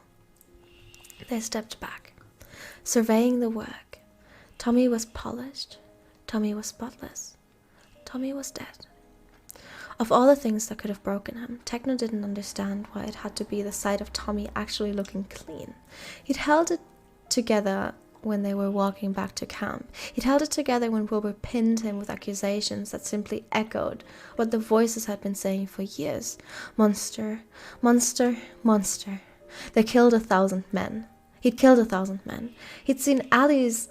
They stepped back, surveying the work. Tommy was polished. Tommy was spotless. Tommy was dead. Of all the things that could have broken him, Techno didn't understand why it had to be the sight of Tommy actually looking clean. He'd held it together when they were walking back to camp. He'd held it together when Wilbur pinned him with accusations that simply echoed what the voices had been saying for years. Monster, monster, monster. They killed 1,000 men. He'd killed 1,000 men. He'd seen Ali's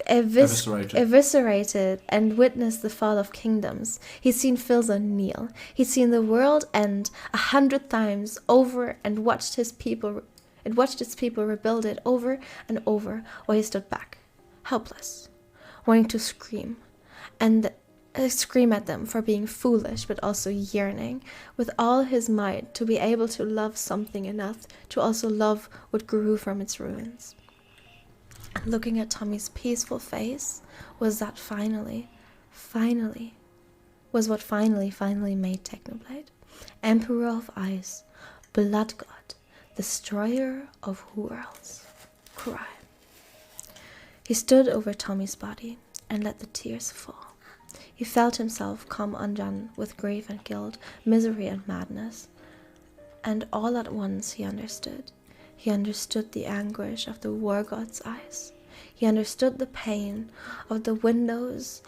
eviscerated and witnessed the fall of kingdoms. He'd seen Phil's kneel. He'd seen the world end 100 times over and watched its people rebuild it over and over while he stood back, helpless, wanting to scream at them for being foolish, but also yearning with all his might to be able to love something enough to also love what grew from its ruins. And looking at Tommy's peaceful face was what finally made Technoblade Emperor of Ice, Blood God, Destroyer of worlds, cry. He stood over Tommy's body and let the tears fall. He felt himself come undone with grief and guilt, misery and madness. And all at once he understood. He understood the anguish of the war god's eyes. He understood the pain of the widows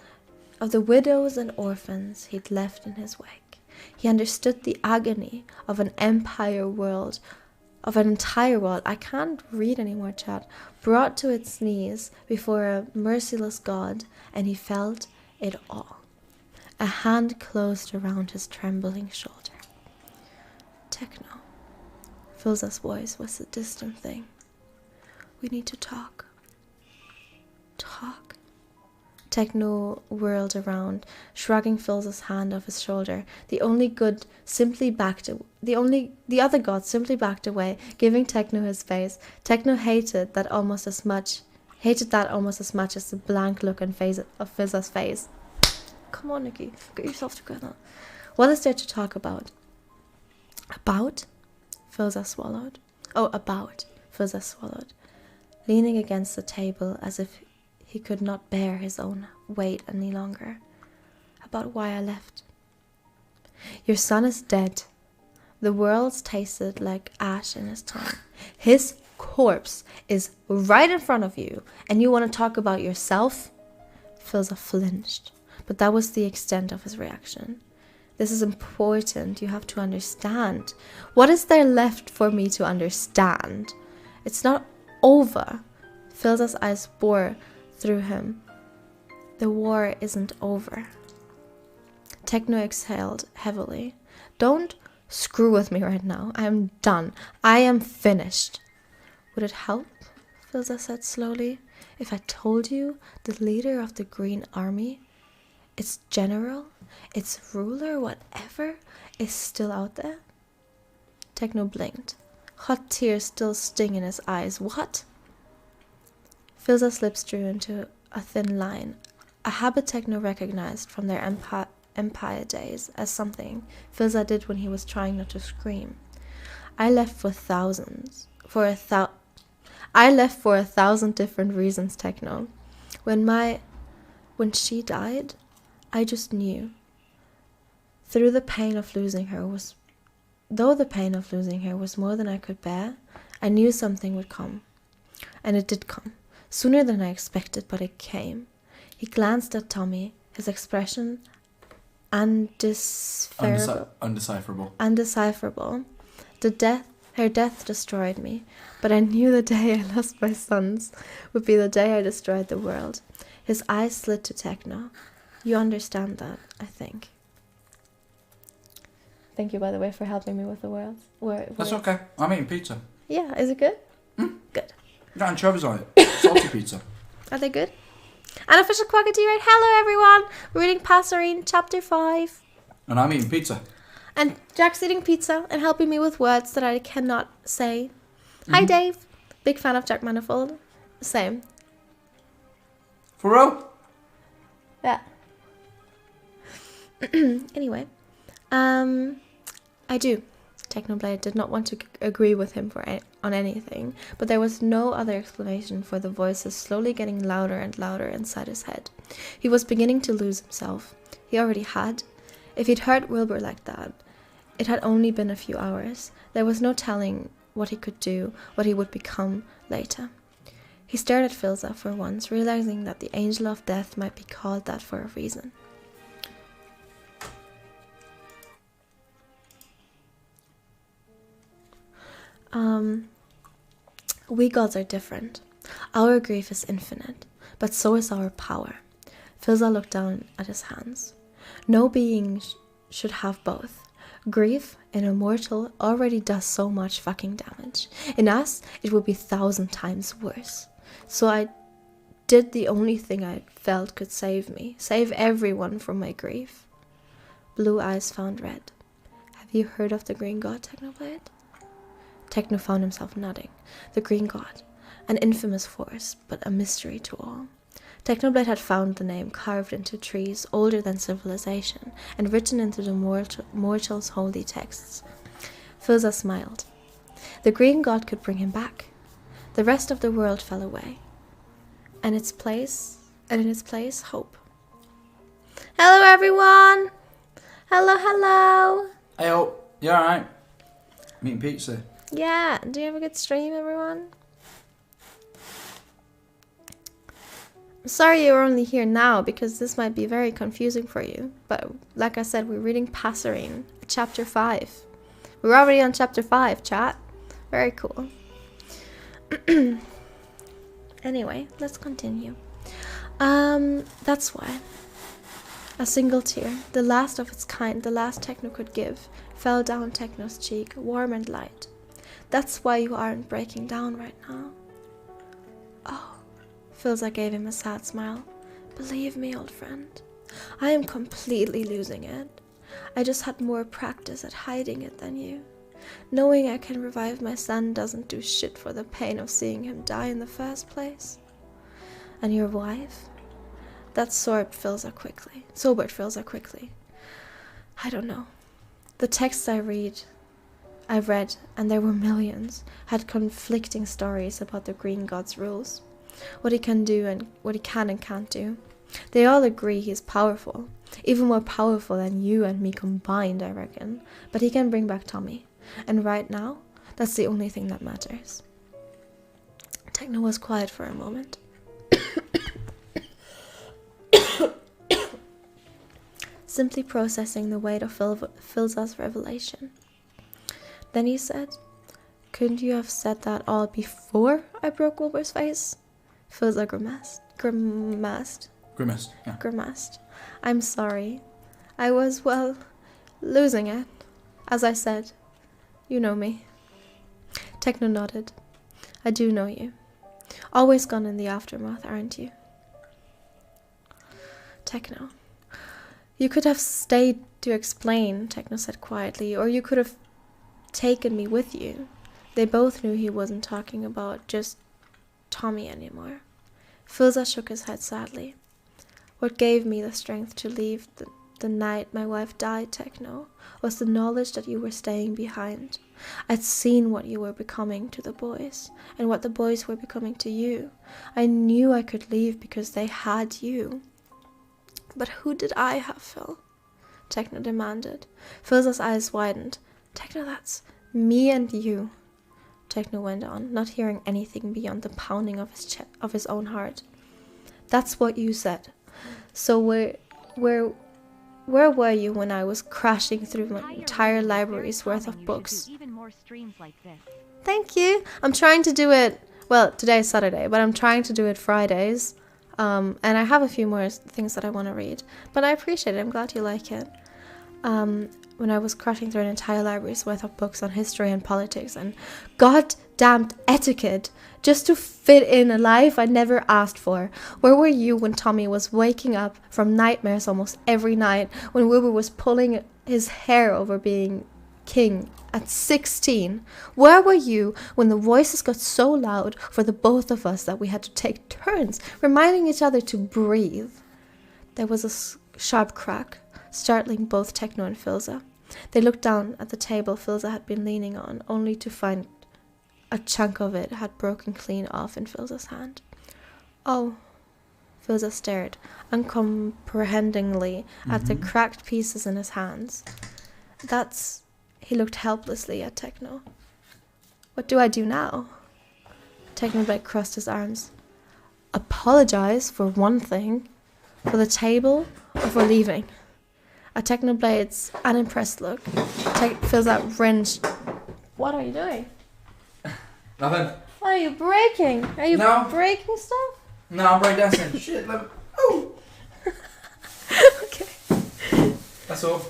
and orphans he'd left in his wake. He understood the agony of an entire world, I can't read anymore, chat, brought to its knees before a merciless God, and he felt it all. A hand closed around his trembling shoulder. Techno. Phil's voice was a distant thing. We need to talk. Talk. Techno whirled around, shrugging Phil's hand off his shoulder. The other god simply backed away, giving Techno his face. Techno hated that almost as much as the blank look on Phil's face. Come on, Niki, get yourself together. What is there to talk about? About? Philza swallowed. Leaning against the table as if he could not bear his own weight any longer. About why I left. Your son is dead. The world's tasted like ash in his tongue. His corpse is right in front of you, and you want to talk about yourself? Philza flinched, but that was the extent of his reaction. This is important. You have to understand. What is there left for me to understand? It's not over. Philza's eyes bore through him. The war isn't over. Techno exhaled heavily. Don't screw with me right now. I am done. I am finished. Would it help, Philza said slowly, if I told you the leader of the Green Army, its general, its ruler, whatever, is still out there? Techno blinked. Hot tears still sting in his eyes. What? Philza's lips drew into a thin line, a habit Techno recognized from their empire days as something Philza did when he was trying not to scream. I left for 1,000 different reasons, Techno. When she died, I just knew. Though the pain of losing her was more than I could bear, I knew something would come. And it did come. Sooner than I expected, but it came. He glanced at Tommy, his expression undecipherable. Undecipherable. The death Her death destroyed me, but I knew the day I lost my sons would be the day I destroyed the world. His eyes slid to Techno. You understand that, I think. Thank you, by the way, for helping me with the words. That's okay. I'm eating pizza. Yeah, is it good? Mm. Good. Got anchovies on it. Salty pizza. Are they good? Unofficial Quackity right. Hello, everyone. We're reading Passerine, chapter 5. And I'm eating pizza. And Jack's eating pizza and helping me with words that I cannot say. Hi, Dave. Big fan of Jack Manifold. Same. For real? Yeah. Anyway. I do. Technoblade did not want to agree with him on anything, but there was no other explanation for the voices slowly getting louder and louder inside his head. He was beginning to lose himself. He already had. If he'd hurt Wilbur like that, it had only been a few hours. There was no telling what he could do, what he would become later. He stared at Filza for once, realizing that the Angel of Death might be called that for a reason. We gods are different. Our grief is infinite, but so is our power. Filza looked down at his hands. No being should have both. Grief, in a mortal, already does so much fucking damage. In us, it would be 1,000 times worse. So I did the only thing I felt could save me. Save everyone from my grief. Blue eyes found red. Have you heard of the Green God, Technoblade? Techno found himself nodding. The Green God. An infamous force, but a mystery to all. Technoblade had found the name carved into trees older than civilization and written into the mortals' holy texts. Filza smiled. The Green God could bring him back. The rest of the world fell away. And in its place, hope. Hello, everyone! Hello, hello! Hey, oh, you alright? I'm eating pizza. Yeah, do you have a good stream, everyone? I'm sorry you're only here now, because this might be very confusing for you. But like I said, we're reading Passerine, chapter 5. We're already on chapter 5, chat. Very cool. Anyway, let's continue. That's why. A single tear, the last of its kind, the last Techno could give, fell down Techno's cheek, warm and light. That's why you aren't breaking down right now. Oh, Filza gave him a sad smile. Believe me, old friend, I am completely losing it. I just had more practice at hiding it than you. Knowing I can revive my son doesn't do shit for the pain of seeing him die in the first place. And your wife? That sobered Filza quickly. I don't know. The texts I read, and there were millions, had conflicting stories about the Green God's rules. What he can do and what he can and can't do. They all agree he's powerful. Even more powerful than you and me combined, I reckon. But he can bring back Tommy. And right now, that's the only thing that matters. Techno was quiet for a moment. Simply processing the weight of Filza's revelation. Then he said, couldn't you have said that all before I broke Wilbur's face? Filza grimaced. I'm sorry. I was, well, losing it. As I said, you know me. Techno nodded. I do know you. Always gone in the aftermath, aren't you? Techno. You could have stayed to explain, Techno said quietly, or you could have taken me with you. They both knew he wasn't talking about just Tommy anymore. Filza shook his head sadly. What gave me the strength to leave the night my wife died, Techno, was the knowledge that you were staying behind. I'd seen what you were becoming to the boys, and what the boys were becoming to you. I knew I could leave because they had you. But who did I have, Phil? Techno demanded. Filza's eyes widened. Techno, that's me and you. Techno went on, not hearing anything beyond the pounding of his own heart. That's what you said. So where were you when I was crashing through my entire library's worth of books? more streams like this. Thank you. I'm trying to do it. Well, today is Saturday, but I'm trying to do it Fridays. And I have a few more things that I want to read. But I appreciate it. I'm glad you like it. When I was crashing through an entire library's worth of books on history and politics and goddamned etiquette just to fit in a life I never asked for. Where were you when Tommy was waking up from nightmares almost every night, when Wilbur was pulling his hair over being king at 16? Where were you when the voices got so loud for the both of us that we had to take turns reminding each other to breathe? There was a sharp crack, startling both Techno and Filza. They looked down at the table Filza had been leaning on, only to find a chunk of it had broken clean off in Filza's hand. Oh, Filza stared uncomprehendingly at the cracked pieces in his hands. He looked helplessly at Techno. What do I do now? Technoblade crossed his arms. Apologize for one thing, for the table, or for leaving? At Technoblade's unimpressed look, feels that wrench. What are you doing? Nothing. What are you breaking? Are you breaking stuff? No, I'm breakdancing. Shit, let me... Oh! Okay. That's all.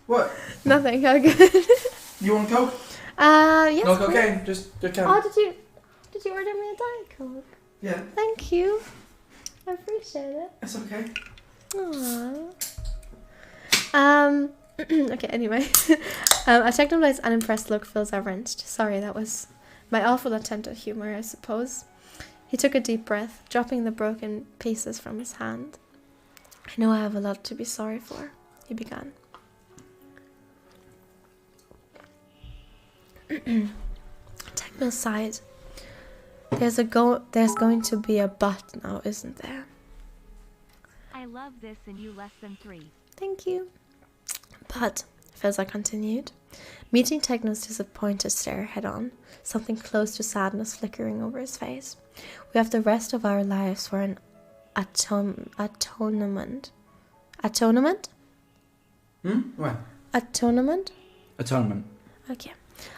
What? Nothing, how good. You want Coke? Yes. No cocaine, just can. Oh, did you order me a Diet Coke? Yeah. Thank you. I appreciate it. It's okay. Aww. Okay, anyway. A Technoblade's unimpressed look fills our wrenched. Sorry, that was my awful attempt at humor, I suppose. He took a deep breath, dropping the broken pieces from his hand. I know I have a lot to be sorry for, he began. Techno sighed. There's going to be a but now, isn't there? I love this and you less than 3. Thank you. But, Filza continued, meeting Techno's disappointed stare head-on, something close to sadness flickering over his face. We have the rest of our lives for an atonement. Atonement? What? Atonement? Atonement. Okay.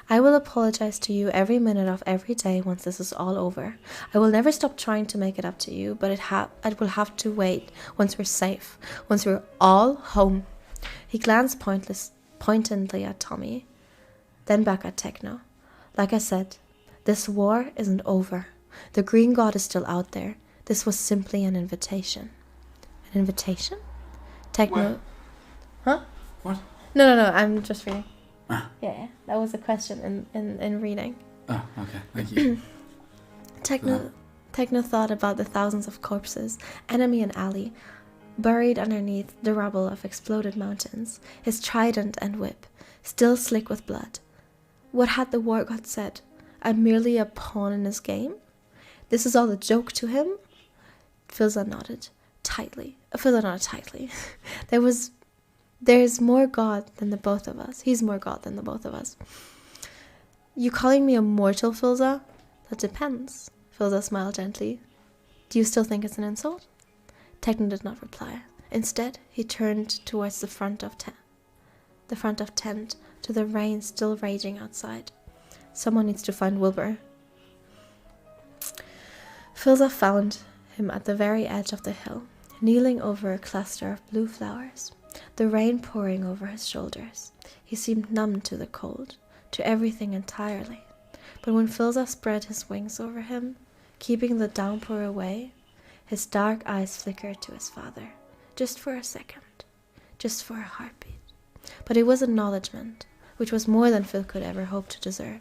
I will apologize to you every minute of every day once this is all over. I will never stop trying to make it up to you, but it will have to wait once we're safe, once we're all home. He glanced pointedly at Tommy, then back at Techno. Like I said, this war isn't over. The Green God is still out there. This was simply an invitation. An invitation? Techno... What? Huh? What? No, I'm just reading. Ah. Yeah, that was a question in reading. Oh, okay. Thank you. Techno thought about the thousands of corpses, enemy and ally, buried underneath the rubble of exploded mountains, his trident and whip, still slick with blood. What had the war god said? I'm merely a pawn in his game? This is all a joke to him? Filza nodded tightly. Filza nodded tightly. There is more God than the both of us. He's more God than the both of us. You calling me a mortal, Filza? That depends. Filza smiled gently. Do you still think it's an insult? Techno did not reply. Instead, he turned towards the front of tent, to the rain still raging outside. Someone needs to find Wilbur. Filza found him at the very edge of the hill, kneeling over a cluster of blue flowers, the rain pouring over his shoulders. He seemed numb to the cold, to everything entirely. But when Filza spread his wings over him, keeping the downpour away, his dark eyes flickered to his father, just for a second, just for a heartbeat. But it was acknowledgement, which was more than Phil could ever hope to deserve.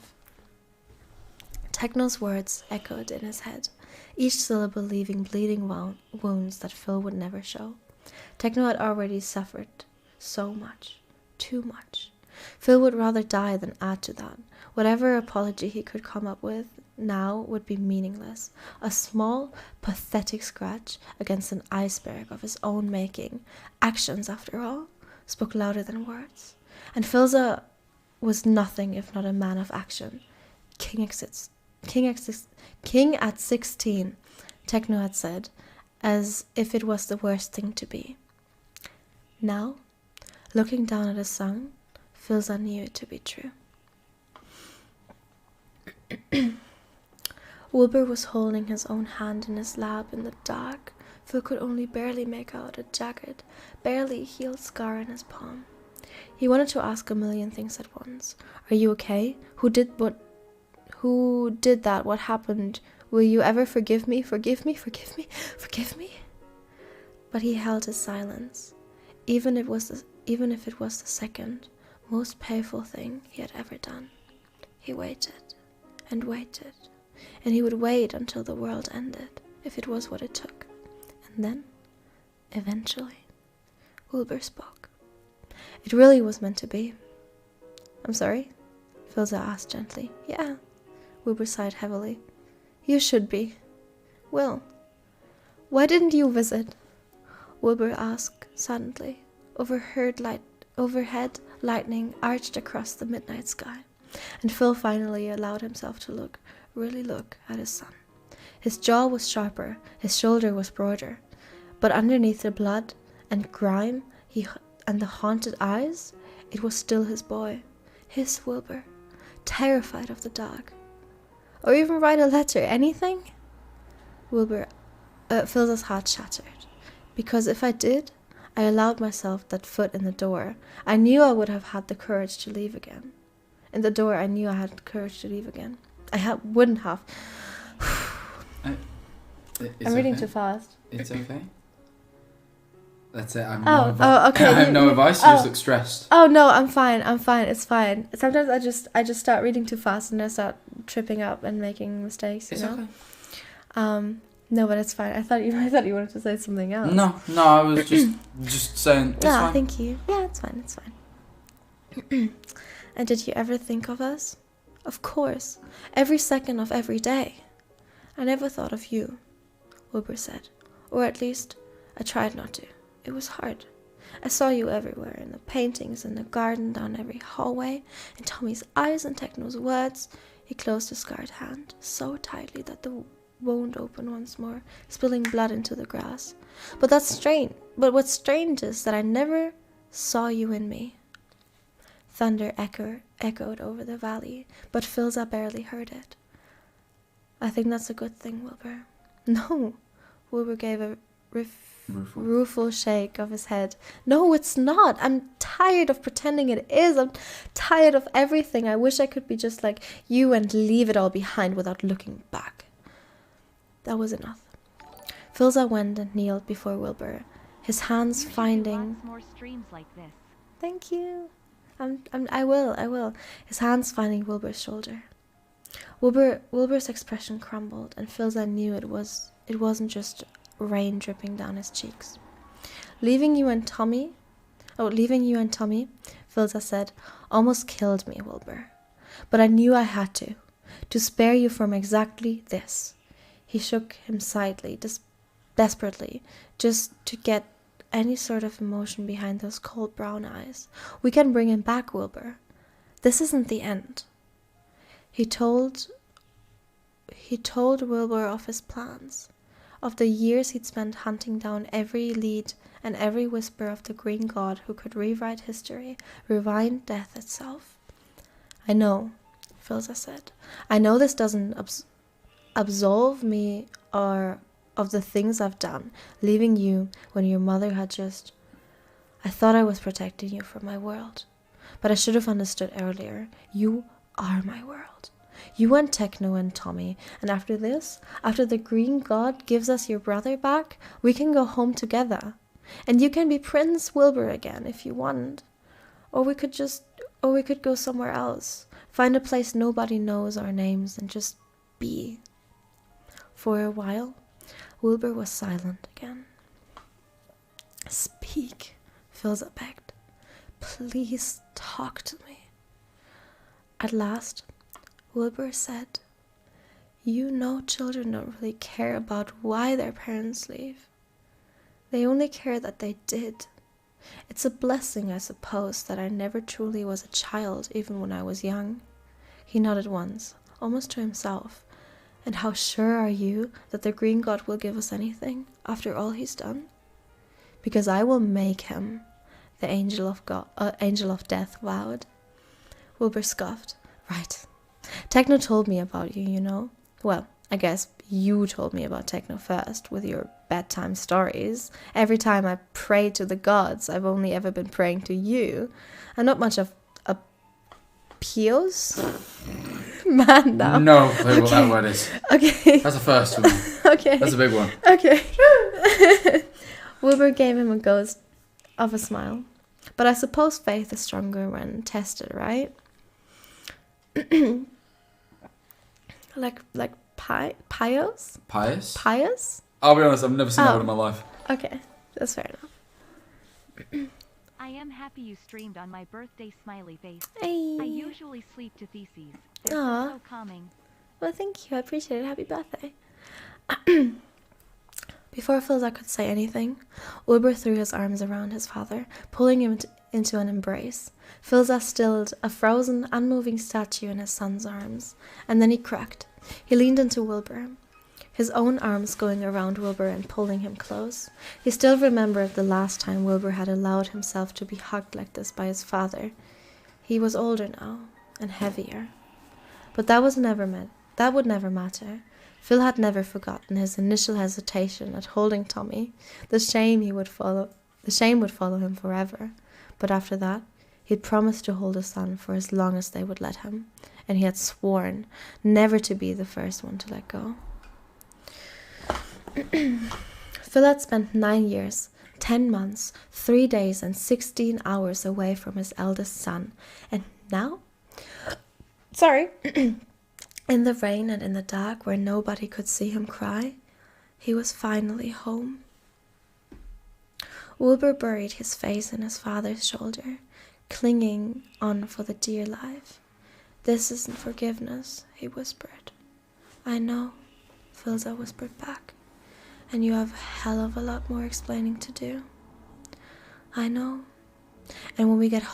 Techno's words echoed in his head, each syllable leaving bleeding wounds that Phil would never show. Techno had already suffered so much, too much. Phil would rather die than add to that. Whatever apology he could come up with now would be meaningless. A small, pathetic scratch against an iceberg of his own making. Actions, after all, spoke louder than words. And Filza was nothing if not a man of action. King at 16, Techno had said, as if it was the worst thing to be. Now, looking down at his son, Philza knew it to be true. Wilbur was holding his own hand in his lap in the dark. Phil could only barely make out a jagged, barely healed scar in his palm. He wanted to ask a million things at once. Are you okay? Who did that? What happened? Will you ever forgive me? Forgive me? Forgive me? Forgive me? But he held his silence, even if it was the second most painful thing he had ever done. He waited and waited, and he would wait until the world ended, if it was what it took. And then, eventually, Wilbur spoke. It really was meant to be. I'm sorry? Philza asked gently. Yeah, Wilbur sighed heavily. You should be. Will, why didn't you visit? Wilbur asked suddenly. Overhead lightning arched across the midnight sky, and Phil finally allowed himself to really look at his son. His jaw was sharper, his shoulder was broader, but underneath the blood and grime and the haunted eyes, it was still his boy, his Wilbur, terrified of the dark. Or even write a letter, anything? Philza's heart shattered, because if I did, I allowed myself that foot in the door. I knew I would have had the courage to leave again. In the door, I knew I had the courage to leave again. Wouldn't have. I'm reading too fast. It's okay. That's it. Okay. I have no advice. You just look stressed. Oh no, I'm fine. It's fine. Sometimes I just start reading too fast and I start tripping up and making mistakes. It's okay. No, but it's fine. I thought you wanted to say something else. No, I was just saying. It's fine. Thank you. Yeah, it's fine. And did you ever think of us? Of course. Every second of every day. I never thought of you, Wilbur said. Or at least, I tried not to. It was hard. I saw you everywhere, in the paintings, in the garden, down every hallway, in Tommy's eyes and Techno's words. He closed his scarred hand so tightly that the wound opened once more, spilling blood into the grass. But what's strange is that I never saw you in me. Thunder echoed over the valley, but Philza barely heard it. I think that's a good thing, Wilbur. No, Wilbur gave a rueful shake of his head. No, it's not. I'm tired of pretending it is. I'm tired of everything. I wish I could be just like you and leave it all behind without looking back. That was enough. Philza went and kneeled before Wilbur, his hands finding... Lots more streams like this. Thank you. I will. His hands finding Wilbur's shoulder. Wilbur's expression crumbled, and Philza knew it wasn't just rain dripping down his cheeks. Leaving you and Tommy, Philza said, almost killed me, Wilbur. But I knew I had to spare you from exactly this. He shook him slightly, desperately, just to get any sort of emotion behind those cold brown eyes. We can bring him back, Wilbur. This isn't the end. He told Wilbur of his plans, of the years he'd spent hunting down every lead and every whisper of the green god who could rewrite history, rewind death itself. I know, Philza said. I know this doesn't absolve me of the things I've done, leaving you when your mother had just... I thought I was protecting you from my world, but I should have understood earlier. You are my world. You and Techno and Tommy, and after this, after the green god gives us your brother back, we can go home together, and you can be Prince Wilbur again if you want, or we could go somewhere else, find a place nobody knows our names, and just be. For a while, Wilbur was silent again. Speak, Philza begged. Please talk to me. At last, Wilbur said, you know children don't really care about why their parents leave. They only care that they did. It's a blessing, I suppose, that I never truly was a child, even when I was young. He nodded once, almost to himself. And how sure are you that the green god will give us anything after all he's done? Because I will make him, the angel of death vowed. Wilbur scoffed. Right. Techno told me about you, you know. Well, I guess you told me about Techno first with your bedtime stories. Every time I pray to the gods, I've only ever been praying to you. I'm not much of a pious man now. No clue what that word is. Okay. That's the first one. Okay. That's a big one. Okay. Wilbur gave him a ghost of a smile. But I suppose faith is stronger when tested, right? like pious? Pious? Pious? I'll be honest, I've never seen that word in my life. Okay, that's fair enough. I am happy you streamed on my birthday, smiley face. Hey. I usually sleep to theses. They're Aw. so calming. Well, thank you. I appreciate it. Happy birthday. Before Philza could say anything, Wilbur threw his arms around his father, pulling him into an embrace. Philza stilled, a frozen, unmoving statue in his son's arms, and then he cracked. He leaned into Wilbur, his own arms going around Wilbur and pulling him close. He still remembered the last time Wilbur had allowed himself to be hugged like this by his father. He was older now, and heavier. But that would never matter. Phil had never forgotten his initial hesitation at holding Tommy. The shame would follow him forever. But after that, he'd promised to hold his son for as long as they would let him, and he had sworn never to be the first one to let go. Phil had spent 9 years, 10 months, 3 days, and 16 hours away from his eldest son, and now? In the rain and in the dark, where nobody could see him cry, he was finally home. Wilbur buried his face in his father's shoulder, clinging on for the dear life. "This isn't forgiveness," he whispered. "I know," Philza whispered back, "and you have a hell of a lot more explaining to do." "I know. And when we get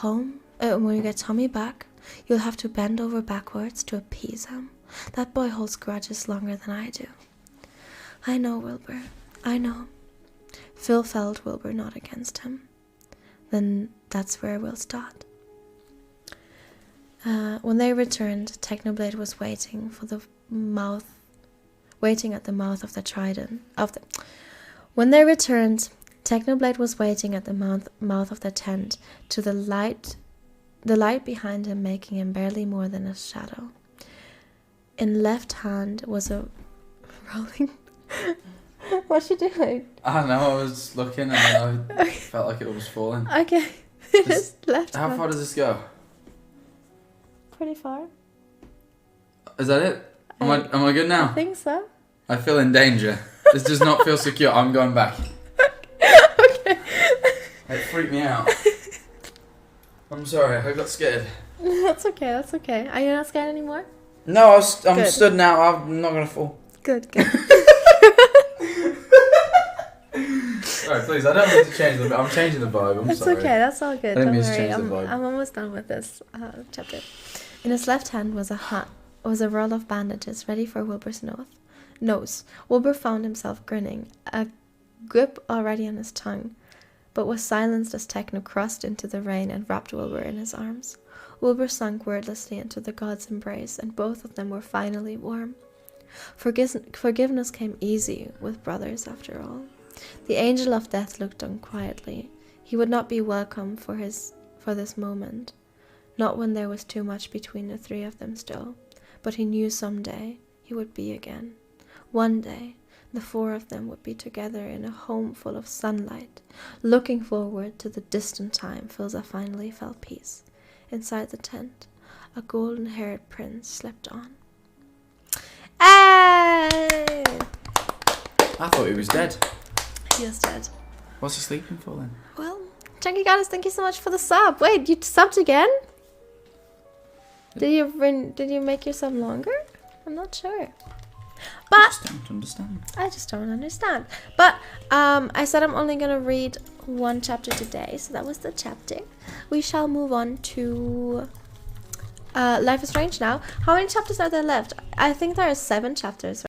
Tommy back, you'll have to bend over backwards to appease him. That boy holds grudges longer than I do." "I know, Wilbur. I know." Phil felt Wilbur nod against him. "Then that's where we'll start." When they returned, Technoblade was waiting at the mouth of the trident. When they returned, Technoblade was waiting at the mouth of the tent, to the light behind him making him barely more than a shadow. In left hand was a rolling. What's she doing? I don't know, I was looking and then I felt like it was falling. Okay, just left How hand. far does this go? Pretty far. Is that it? Am I good now? I think so. I feel in danger. This does not feel secure. I'm going back. Okay. It freaked me out. I'm sorry, I got scared. That's okay. That's okay. Are you not scared anymore? No, I'm Good. stood now. I'm not gonna fall. Good. Alright, please. I don't need to change the. I'm changing the vibe. I'm That's sorry. okay. That's all good. I didn't Don't mean to worry. change the vibe. I'm almost done with this chapter. In his left hand was a roll of bandages ready for Wilbur's nose. Wilbur found himself grinning, a grip already on his tongue, but was silenced as Techno crossed into the rain and wrapped Wilbur in his arms. Wilbur sunk wordlessly into the god's embrace, and both of them were finally warm. Forgiveness came easy with brothers, after all. The angel of death looked on quietly. He would not be welcome for this moment, not when there was too much between the three of them still, but he knew someday he would be again. One day, the four of them would be together in a home full of sunlight, looking forward to the distant time Philza finally felt peace. Inside the tent, a golden-haired prince slept on. Hey! I thought he was dead. He is dead. What's he sleeping for then? Well, Chunky Goddess, thank you so much for the sub. Wait, you subbed again? Did you make your sub longer? I'm not sure. But I just don't understand. I just don't understand. But I said I'm only gonna read one chapter today, so that was the chapter. We shall move on to Life is Strange now. How many chapters are there left? I think there are 7 chapters.